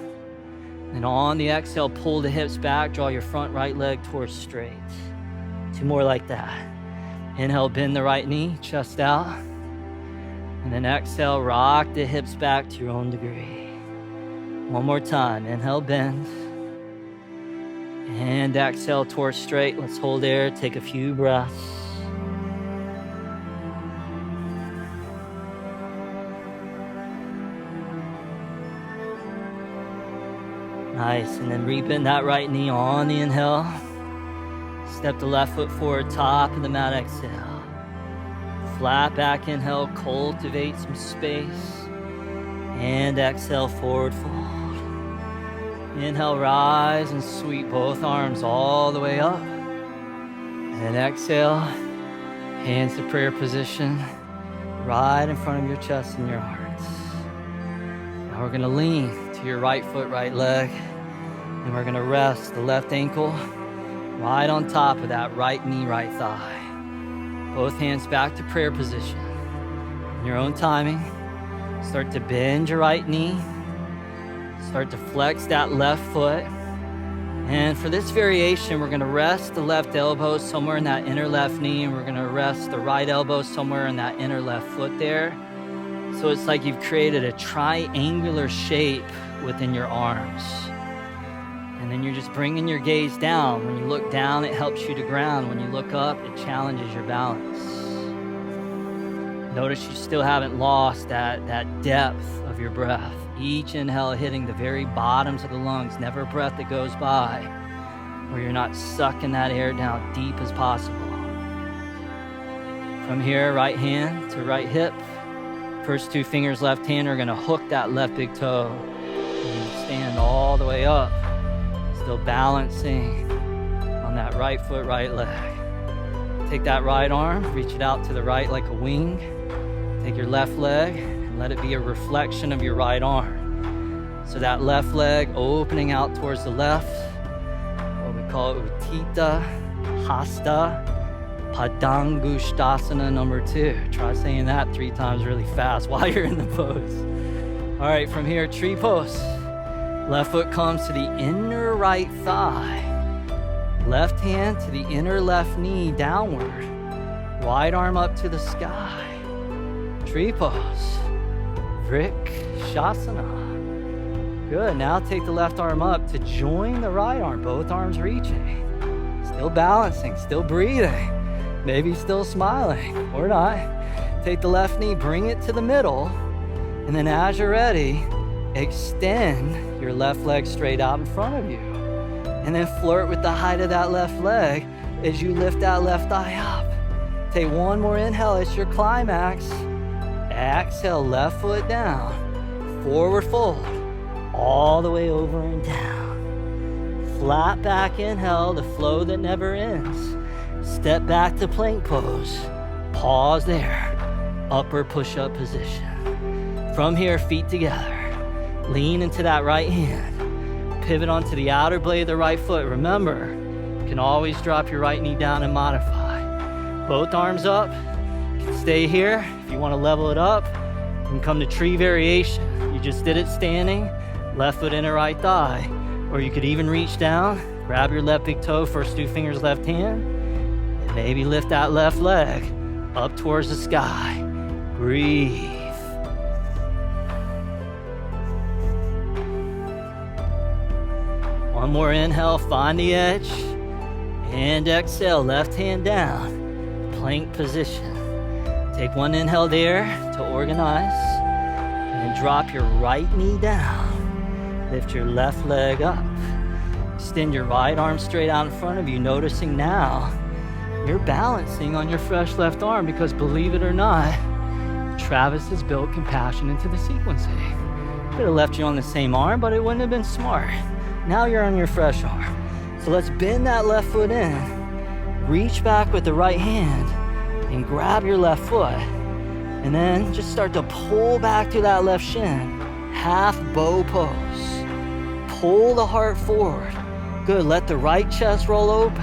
And on the exhale, pull the hips back. Draw your front right leg towards straight. 2 more like that. Inhale, bend the right knee, chest out. And then exhale, rock the hips back to your own degree. 1 more time. Inhale, bend. And exhale towards straight. Let's hold there. Take a few breaths. Nice. And then rebend that right knee on the inhale. Step the left foot forward, top of the mat, exhale. Flat back inhale, cultivate some space. And exhale, forward fold. Inhale, rise and sweep both arms all the way up. And exhale, hands to prayer position, right in front of your chest and your heart. Now we're gonna lean to your right foot, right leg, and we're gonna rest the left ankle right on top of that right knee, right thigh. Both hands back to prayer position. In your own timing, start to bend your right knee, start to flex that left foot. And for this variation, we're gonna rest the left elbow somewhere in that inner left knee, and we're gonna rest the right elbow somewhere in that inner left foot there. So it's like you've created a triangular shape within your arms. And then you're just bringing your gaze down. When you look down, it helps you to ground. When you look up, it challenges your balance. Notice you still haven't lost that depth of your breath. Each inhale hitting the very bottoms of the lungs, never a breath that goes by where you're not sucking that air down deep as possible. From here, right hand to right hip. First two fingers, left hand, are gonna hook that left big toe. And stand all the way up, still balancing on that right foot, right leg. Take that right arm, reach it out to the right like a wing. Take your left leg, let it be a reflection of your right arm. So that left leg opening out towards the left, what we call Utthita Hasta Padangusthasana number 2. Try saying that 3 times really fast while you're in the pose. All right, from here, tree pose. Left foot comes to the inner right thigh. Left hand to the inner left knee downward. Right arm up to the sky. Tree pose. Vrikshasana. Good, now take the left arm up to join the right arm, both arms reaching. Still balancing, still breathing, maybe still smiling, or not. Take the left knee, bring it to the middle, and then as you're ready, extend your left leg straight out in front of you. And then flirt with the height of that left leg as you lift that left thigh up. Take one more inhale, it's your climax. Exhale, left foot down, forward fold, all the way over and down. Flat back inhale, the flow that never ends. Step back to plank pose. Pause there. Upper push-up position. From here, feet together. Lean into that right hand. Pivot onto the outer blade of the right foot. Remember, you can always drop your right knee down and modify. Both arms up. You can stay here. If you want to level it up, you can come to tree variation. You just did it standing. Left foot inner right thigh. Or you could even reach down, grab your left big toe, first two fingers left hand, and maybe lift that left leg up towards the sky. Breathe. One more inhale, find the edge, and exhale, left hand down, plank position. Take one inhale there to organize, and drop your right knee down. Lift your left leg up. Extend your right arm straight out in front of you, noticing now you're balancing on your fresh left arm because, believe it or not, Travis has built compassion into the sequencing. Could have left you on the same arm, but it wouldn't have been smart. Now you're on your fresh arm. So let's bend that left foot in, reach back with the right hand, and grab your left foot. And then just start to pull back through that left shin. Half bow pose. Pull the heart forward. Good, let the right chest roll open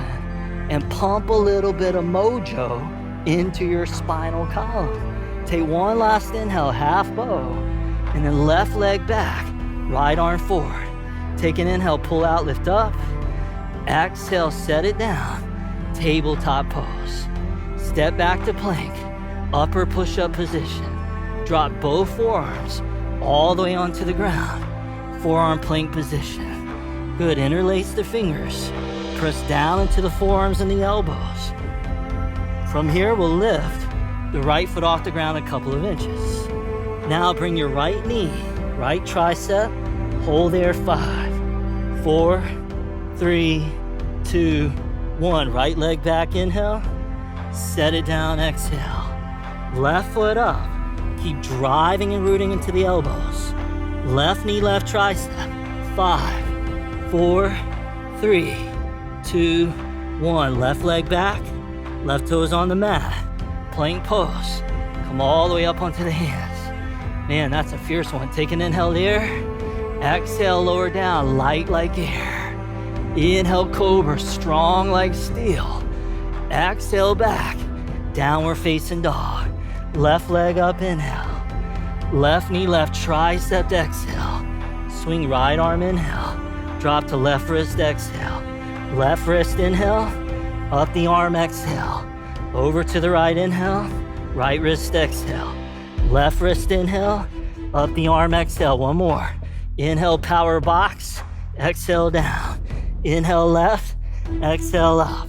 and pump a little bit of mojo into your spinal column. Take one last inhale, half bow, and then left leg back, right arm forward. Take an inhale, pull out, lift up. Exhale, set it down, tabletop pose. Step back to plank, upper push-up position. Drop both forearms all the way onto the ground. Forearm plank position. Good, interlace the fingers. Press down into the forearms and the elbows. From here, we'll lift the right foot off the ground a couple of inches. Now bring your right knee, right tricep, hold there, 5, 4, 3, 2, 1. Right leg back, inhale. Set it down, exhale. Left foot up. Keep driving and rooting into the elbows. Left knee, left tricep. 5, 4, 3, 2, 1. Left leg back, left toes on the mat. Plank pose. Come all the way up onto the hands. Man, that's a fierce one. Take an inhale there. Exhale, lower down, light like air. Inhale, cobra, strong like steel. Exhale, back, downward facing dog. Left leg up, inhale. Left knee, left tricep, exhale. Swing right arm, inhale. Drop to left wrist, exhale. Left wrist, inhale. Up the arm, exhale. Over to the right, inhale. Right wrist, exhale. Left wrist, inhale. Up the arm, exhale. One more. Inhale, power box. Exhale, down. Inhale, left. Exhale, up.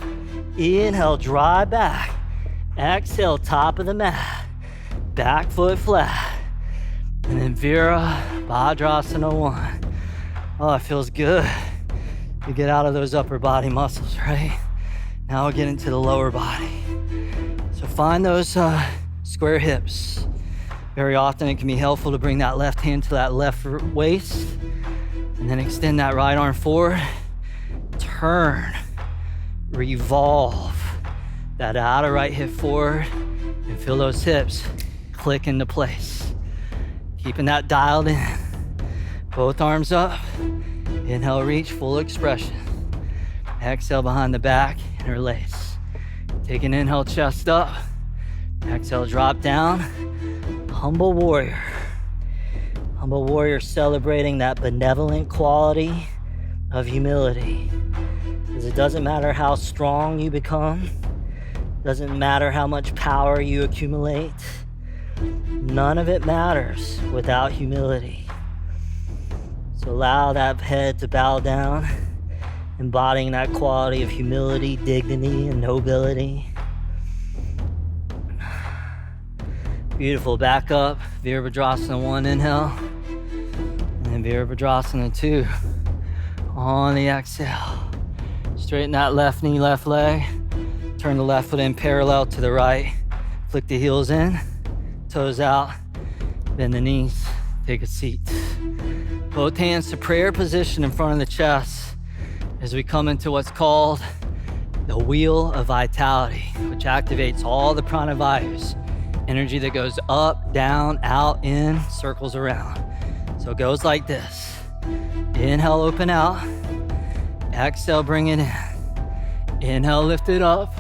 Inhale, drive back. Exhale, top of the mat. Back foot flat. And then Vira Bhadrasana 1. Oh, it feels good to get out of those upper body muscles, right? Now we'll get into the lower body. So find those square hips. Very often it can be helpful to bring that left hand to that left waist and then extend that right arm forward. Turn, revolve that outer right hip forward and feel those hips click into place. Keeping that dialed in. Both arms up. Inhale, reach, full expression. Exhale behind the back, interlace. Take an inhale, chest up. Exhale, drop down. Humble warrior. Humble warrior celebrating that benevolent quality of humility. Because it doesn't matter how strong you become. Doesn't matter how much power you accumulate. None of it matters without humility. So allow that head to bow down, embodying that quality of humility, dignity, and nobility. Beautiful. Back up. Virabhadrasana 1, inhale. And then Virabhadrasana 2 on the exhale. Straighten that left knee, left leg. Turn the left foot in parallel to the right. Flick the heels in. Toes out, bend the knees, take a seat. Both hands to prayer position in front of the chest as we come into what's called the wheel of vitality, which activates all the pranavayus, energy that goes up, down, out, in, circles around. So it goes like this. Inhale, open out. Exhale, bring it in. Inhale, lift it up.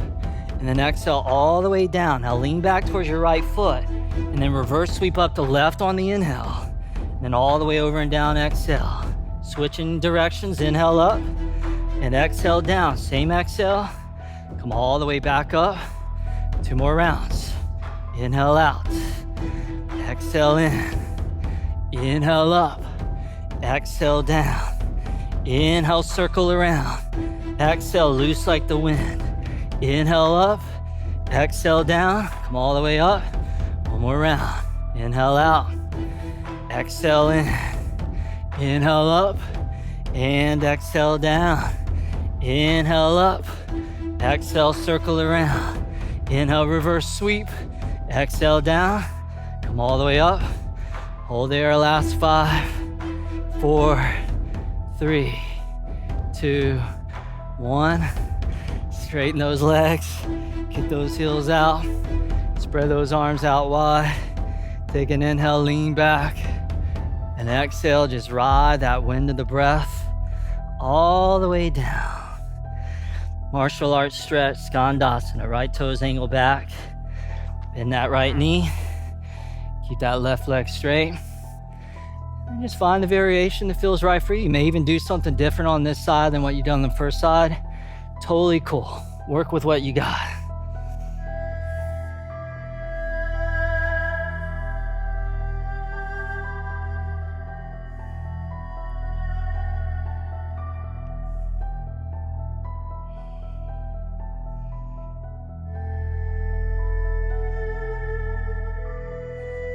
And then exhale all the way down. Now lean back towards your right foot. And then reverse sweep up to left on the inhale. And then all the way over and down, exhale. Switching directions, inhale up. And exhale down. Same exhale. Come all the way back up. 2 more rounds. Inhale out. Exhale in. Inhale up. Exhale down. Inhale, circle around. Exhale, loose like the wind. Inhale up. Exhale down. Come all the way up. 1 more round. Inhale out. Exhale in. Inhale up. And exhale down. Inhale up. Exhale, circle around. Inhale, reverse sweep. Exhale down. Come all the way up. Hold there, last 5, 4, 3, 2, 1. Straighten those legs. Kick those heels out. Spread those arms out wide. Take an inhale, lean back. And exhale, just ride that wind of the breath all the way down. Martial arts stretch, Skandasana. Right toes angle back. Bend that right knee. Keep that left leg straight. And just find the variation that feels right for you. You may even do something different on this side than what you've done on the first side. Totally cool. Work with what you got.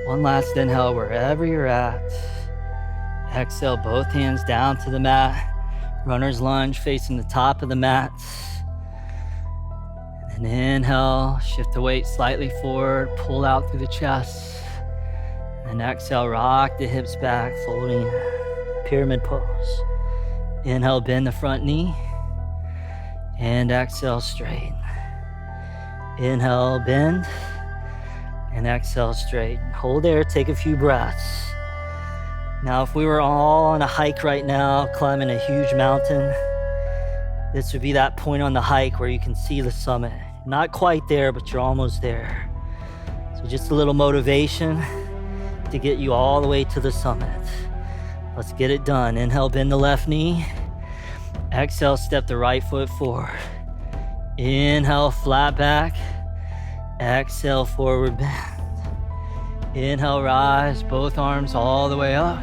One last inhale wherever you're at. Exhale, both hands down to the mat. Runner's lunge facing the top of the mat. And inhale, shift the weight slightly forward, pull out through the chest. And exhale, rock the hips back, folding pyramid pose. Inhale, bend the front knee. And exhale, straighten. Inhale, bend. And exhale, straighten. Hold there, take a few breaths. Now, if we were all on a hike right now, climbing a huge mountain, this would be that point on the hike where you can see the summit. Not quite there, but you're almost there. So just a little motivation to get you all the way to the summit. Let's get it done. Inhale, bend the left knee. Exhale, step the right foot forward. Inhale, flat back. Exhale, forward bend. Inhale, rise, both arms all the way up.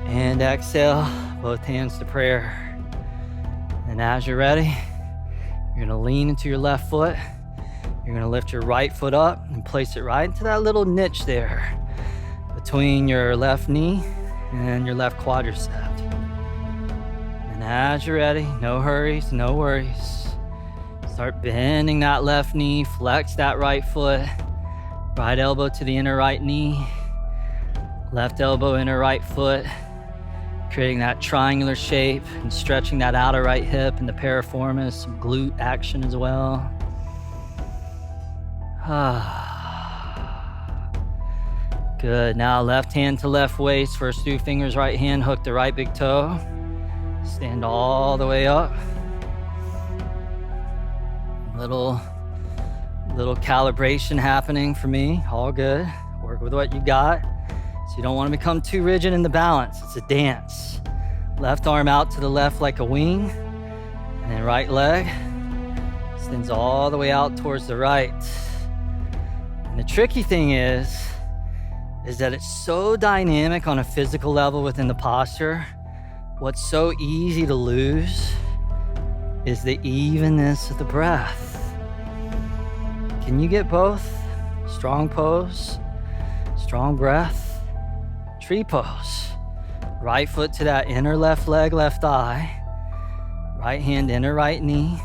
And exhale, both hands to prayer. And as you're ready, you're gonna lean into your left foot. You're gonna lift your right foot up and place it right into that little niche there between your left knee and your left quadricep. And as you're ready, no hurries, no worries. Start bending that left knee, flex that right foot, right elbow to the inner right knee, left elbow, inner right foot, creating that triangular shape and stretching that outer right hip and the piriformis, some glute action as well. Good. Now left hand to left waist, first two fingers, right hand, hook the right big toe. Stand all the way up. Little calibration happening for me. All good. Work with what you got. So you don't want to become too rigid in the balance. It's a dance. Left arm out to the left like a wing. And then right leg extends all the way out towards the right. And the tricky thing is that it's so dynamic on a physical level within the posture. What's so easy to lose is the evenness of the breath. Can you get both? Strong pose, strong breath, tree pose. Right foot to that inner left leg, left thigh. Right hand, inner right knee.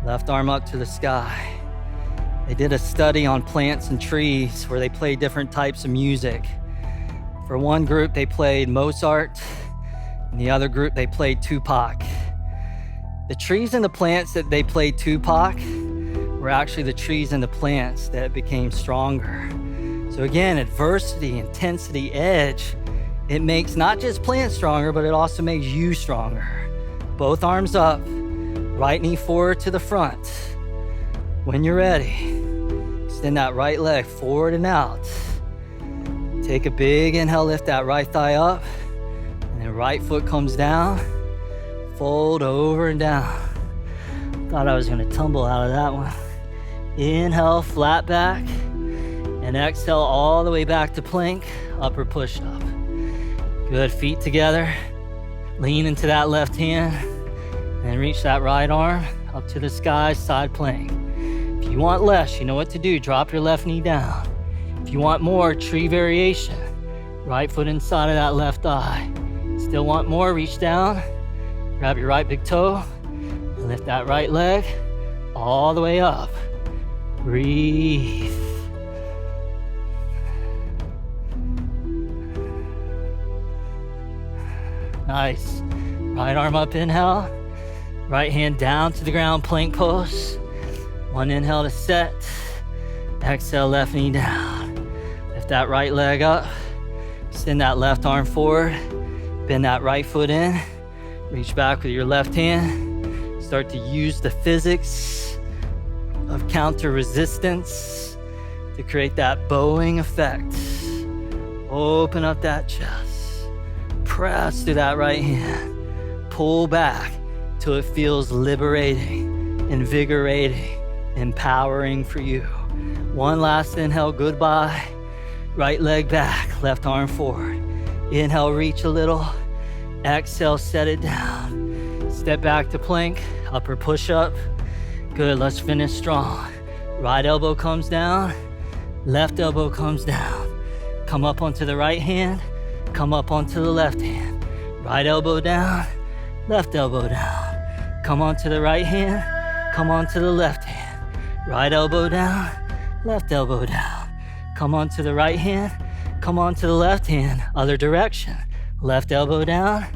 Left arm up to the sky. They did a study on plants and trees where they played different types of music. For one group, they played Mozart. In the other group, they played Tupac. The trees and the plants that they played Tupac were actually the trees and the plants that became stronger. So again, adversity, intensity, edge, it makes not just plants stronger, but it also makes you stronger. Both arms up, right knee forward to the front. When you're ready, extend that right leg forward and out. Take a big inhale, lift that right thigh up, and then right foot comes down, fold over and down. Thought I was gonna tumble out of that one. Inhale, flat back, and exhale all the way back to plank, upper push-up. Good, feet together. Lean into that left hand, and reach that right arm up to the sky, side plank. If you want less, you know what to do. Drop your left knee down. If you want more, tree variation. Right foot inside of that left thigh. Still want more, reach down. Grab your right big toe. And lift that right leg all the way up. Breathe. Nice. Right arm up, inhale. Right hand down to the ground, plank pose. One inhale to set. Exhale, left knee down. Lift that right leg up. Extend that left arm forward. Bend that right foot in. Reach back with your left hand. Start to use the physics of counter resistance to create that bowing effect. Open up that chest. Press through that right hand. Pull back till it feels liberating, invigorating, empowering for you. One last inhale, goodbye. Right leg back, left arm forward. Inhale, reach a little. Exhale, set it down. Step back to plank, upper push-up. Good, let's finish strong. Right elbow comes down, left elbow comes down. Come up onto the right hand, come up onto the left hand. Right elbow down, left elbow down. Come onto the right hand, come onto the left hand. Right elbow down, left elbow down. Come onto the right hand, come onto the left hand. Other direction. Left elbow down,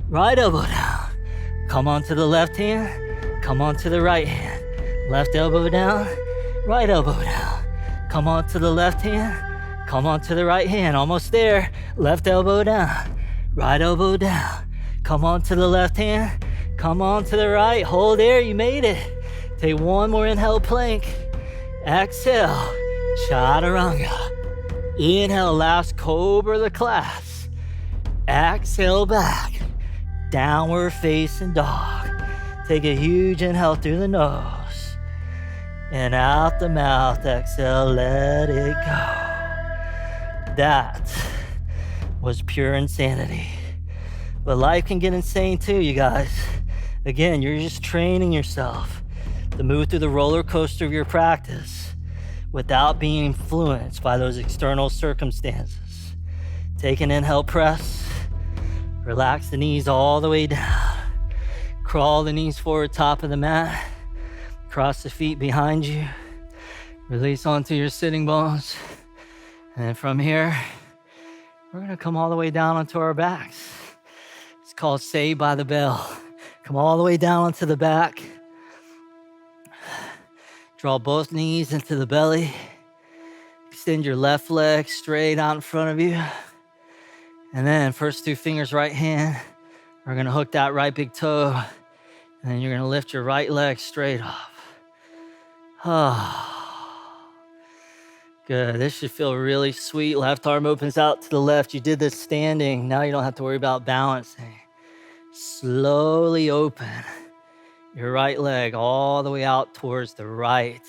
right elbow down. Come on to the left hand, come on to the right hand. Left elbow down, right elbow down. Come on to the left hand, come on to the right hand. Almost there. Left elbow down, right elbow down. Come on to the left hand, come on to the right. Hold there, you made it. Take one more inhale, plank. Exhale, chaturanga. Inhale, last cobra the class. Exhale back, downward facing dog. Take a huge inhale through the nose. And out the mouth, exhale, let it go. That was pure insanity. But life can get insane too, you guys. Again, you're just training yourself to move through the roller coaster of your practice without being influenced by those external circumstances. Take an inhale, press. Relax the knees all the way down. Crawl the knees forward, top of the mat. Cross the feet behind you. Release onto your sitting bones. And then from here, we're gonna come all the way down onto our backs. It's called Saved by the Bell. Come all the way down onto the back. Draw both knees into the belly. Extend your left leg straight out in front of you. And then first two fingers, right hand. We're gonna hook that right big toe. And then you're gonna lift your right leg straight up. Good, this should feel really sweet. Left arm opens out to the left. You did this standing. Now you don't have to worry about balancing. Slowly open your right leg all the way out towards the right.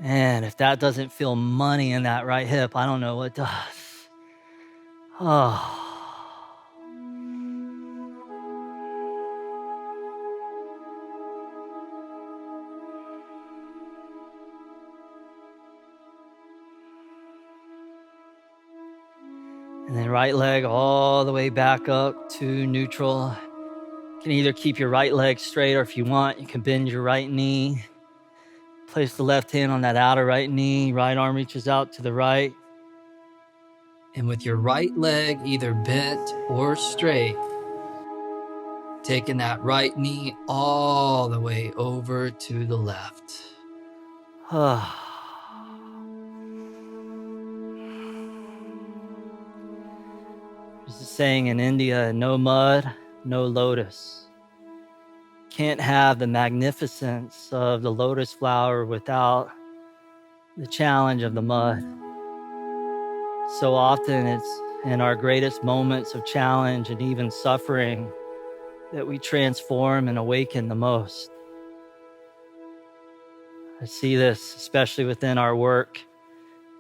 And if that doesn't feel money in that right hip, I don't know what does. And then right leg all the way back up to neutral. You can either keep your right leg straight, or if you want, you can bend your right knee. Place the left hand on that outer right knee. Right arm reaches out to the right. And with your right leg either bent or straight, taking that right knee all the way over to the left. There's a saying in India, no mud, no lotus. Can't have the magnificence of the lotus flower without the challenge of the mud. So often it's in our greatest moments of challenge and even suffering that we transform and awaken the most. I see this especially within our work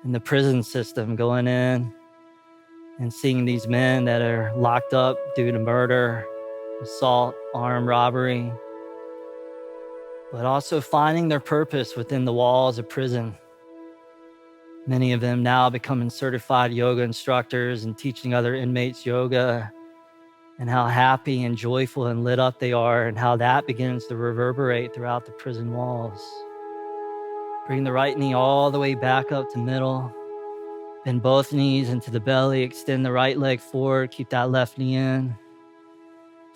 in the prison system, going in and seeing these men that are locked up due to murder, assault, armed robbery, but also finding their purpose within the walls of prison. Many of them now becoming certified yoga instructors and teaching other inmates yoga, and how happy and joyful and lit up they are, and how that begins to reverberate throughout the prison walls. Bring the right knee all the way back up to middle. Bend both knees into the belly. Extend the right leg forward. Keep that left knee in.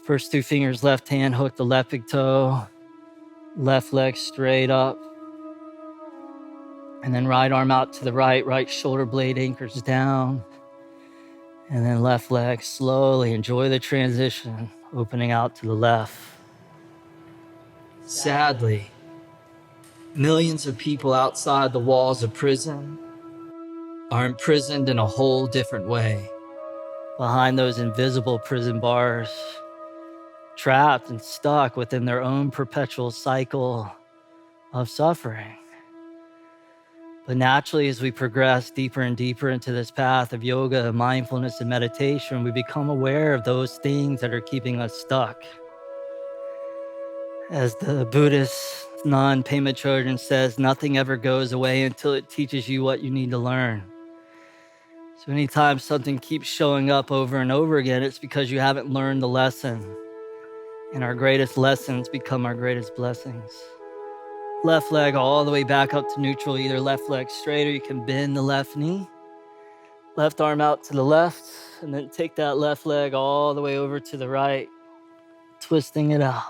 First two fingers, left hand, hook the left big toe. Left leg straight up. And then right arm out to the right. Right shoulder blade anchors down. And then left leg slowly. Enjoy the transition. Opening out to the left. Sadly, millions of people outside the walls of prison are imprisoned in a whole different way. Behind those invisible prison bars, trapped and stuck within their own perpetual cycle of suffering. But naturally, as we progress deeper and deeper into this path of yoga, mindfulness, and meditation, we become aware of those things that are keeping us stuck. As the Buddhist nun Pema Chodron says, nothing ever goes away until it teaches you what you need to learn. So anytime something keeps showing up over and over again, it's because you haven't learned the lesson. And our greatest lessons become our greatest blessings. Left leg all the way back up to neutral, either left leg straight or you can bend the left knee. Left arm out to the left. And then take that left leg all the way over to the right, twisting it out.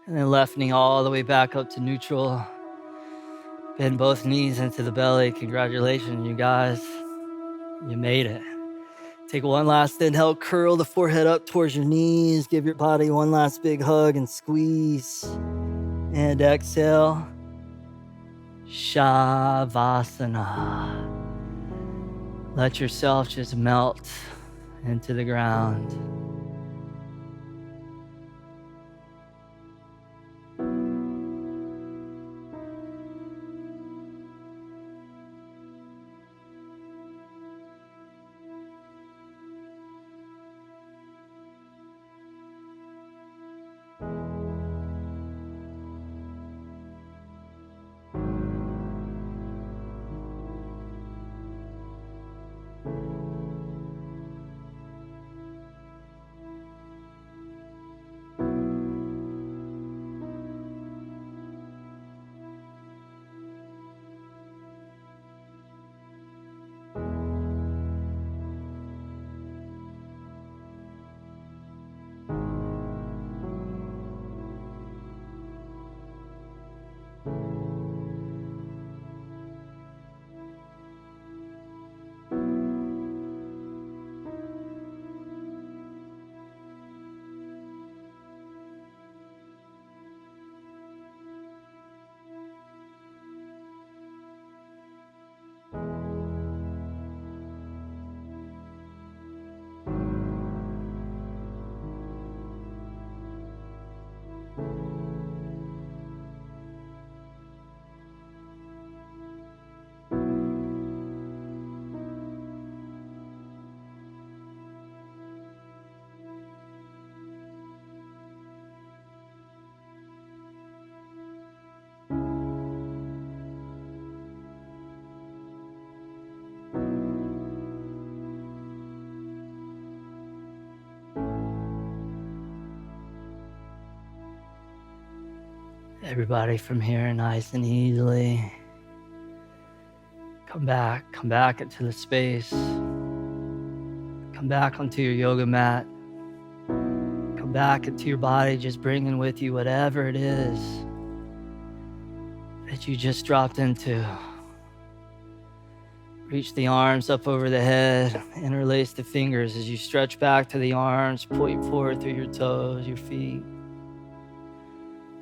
And then left knee all the way back up to neutral. Bend both knees into the belly. Congratulations, you guys. You made it. Take one last inhale, curl the forehead up towards your knees. Give your body one last big hug and squeeze. And exhale. Savasana. Let yourself just melt into the ground. Everybody from here, nice and easily. Come back into the space. Come back onto your yoga mat. Come back into your body, just bringing with you whatever it is that you just dropped into. Reach the arms up over the head, interlace the fingers as you stretch back to the arms, point forward through your toes, your feet.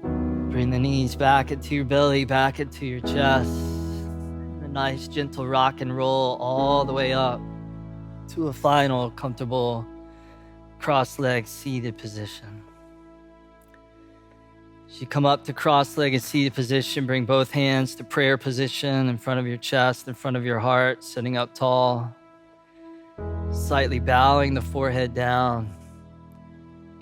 Bring the knees back into your belly, back into your chest. A nice gentle rock and roll all the way up to a final comfortable cross-legged seated position. As you come up to cross-legged seated position, bring both hands to prayer position in front of your chest, in front of your heart, sitting up tall, slightly bowing the forehead down,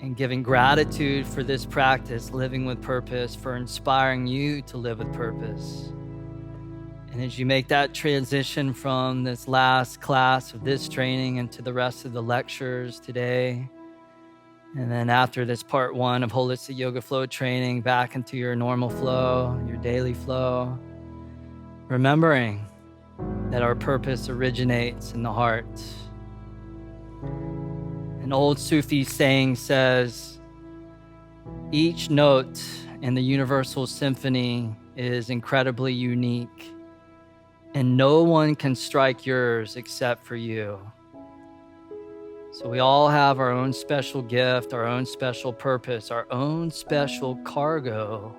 and giving gratitude for this practice, living with purpose, for inspiring you to live with purpose. And as you make that transition from this last class of this training into the rest of the lectures today, and then after this part one of Holistic Yoga Flow training, back into your normal flow, your daily flow, remembering that our purpose originates in the heart. An old Sufi saying says, each note in the universal symphony is incredibly unique, and no one can strike yours except for you. So we all have our own special gift, our own special purpose, our own special cargo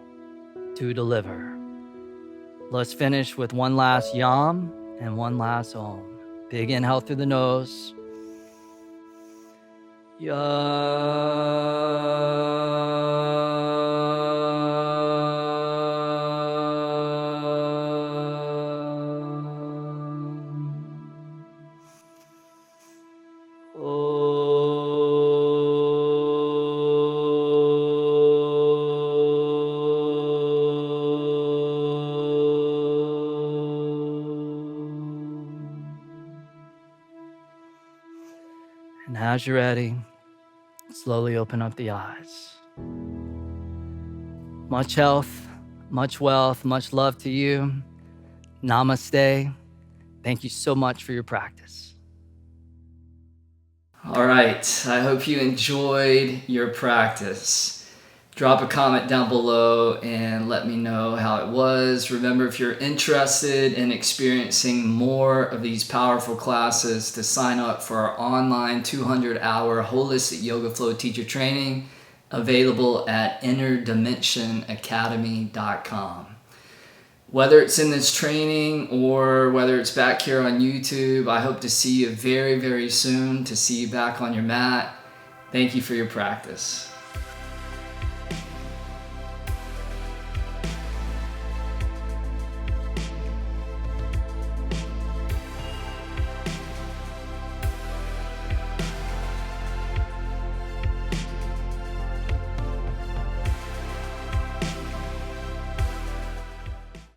to deliver. Let's finish with one last yam and one last om. Big inhale through the nose. Ya. And as you're ready, slowly open up the eyes. Much health, much wealth, much love to you. Namaste. Thank you so much for your practice. All right, I hope you enjoyed your practice. Drop a comment down below and let me know how it was. Remember, if you're interested in experiencing more of these powerful classes, to sign up for our online 200-hour holistic yoga flow teacher training, available at innerdimensionacademy.com. Whether it's in this training or whether it's back here on YouTube, I hope to see you very, very soon, to see you back on your mat. Thank you for your practice.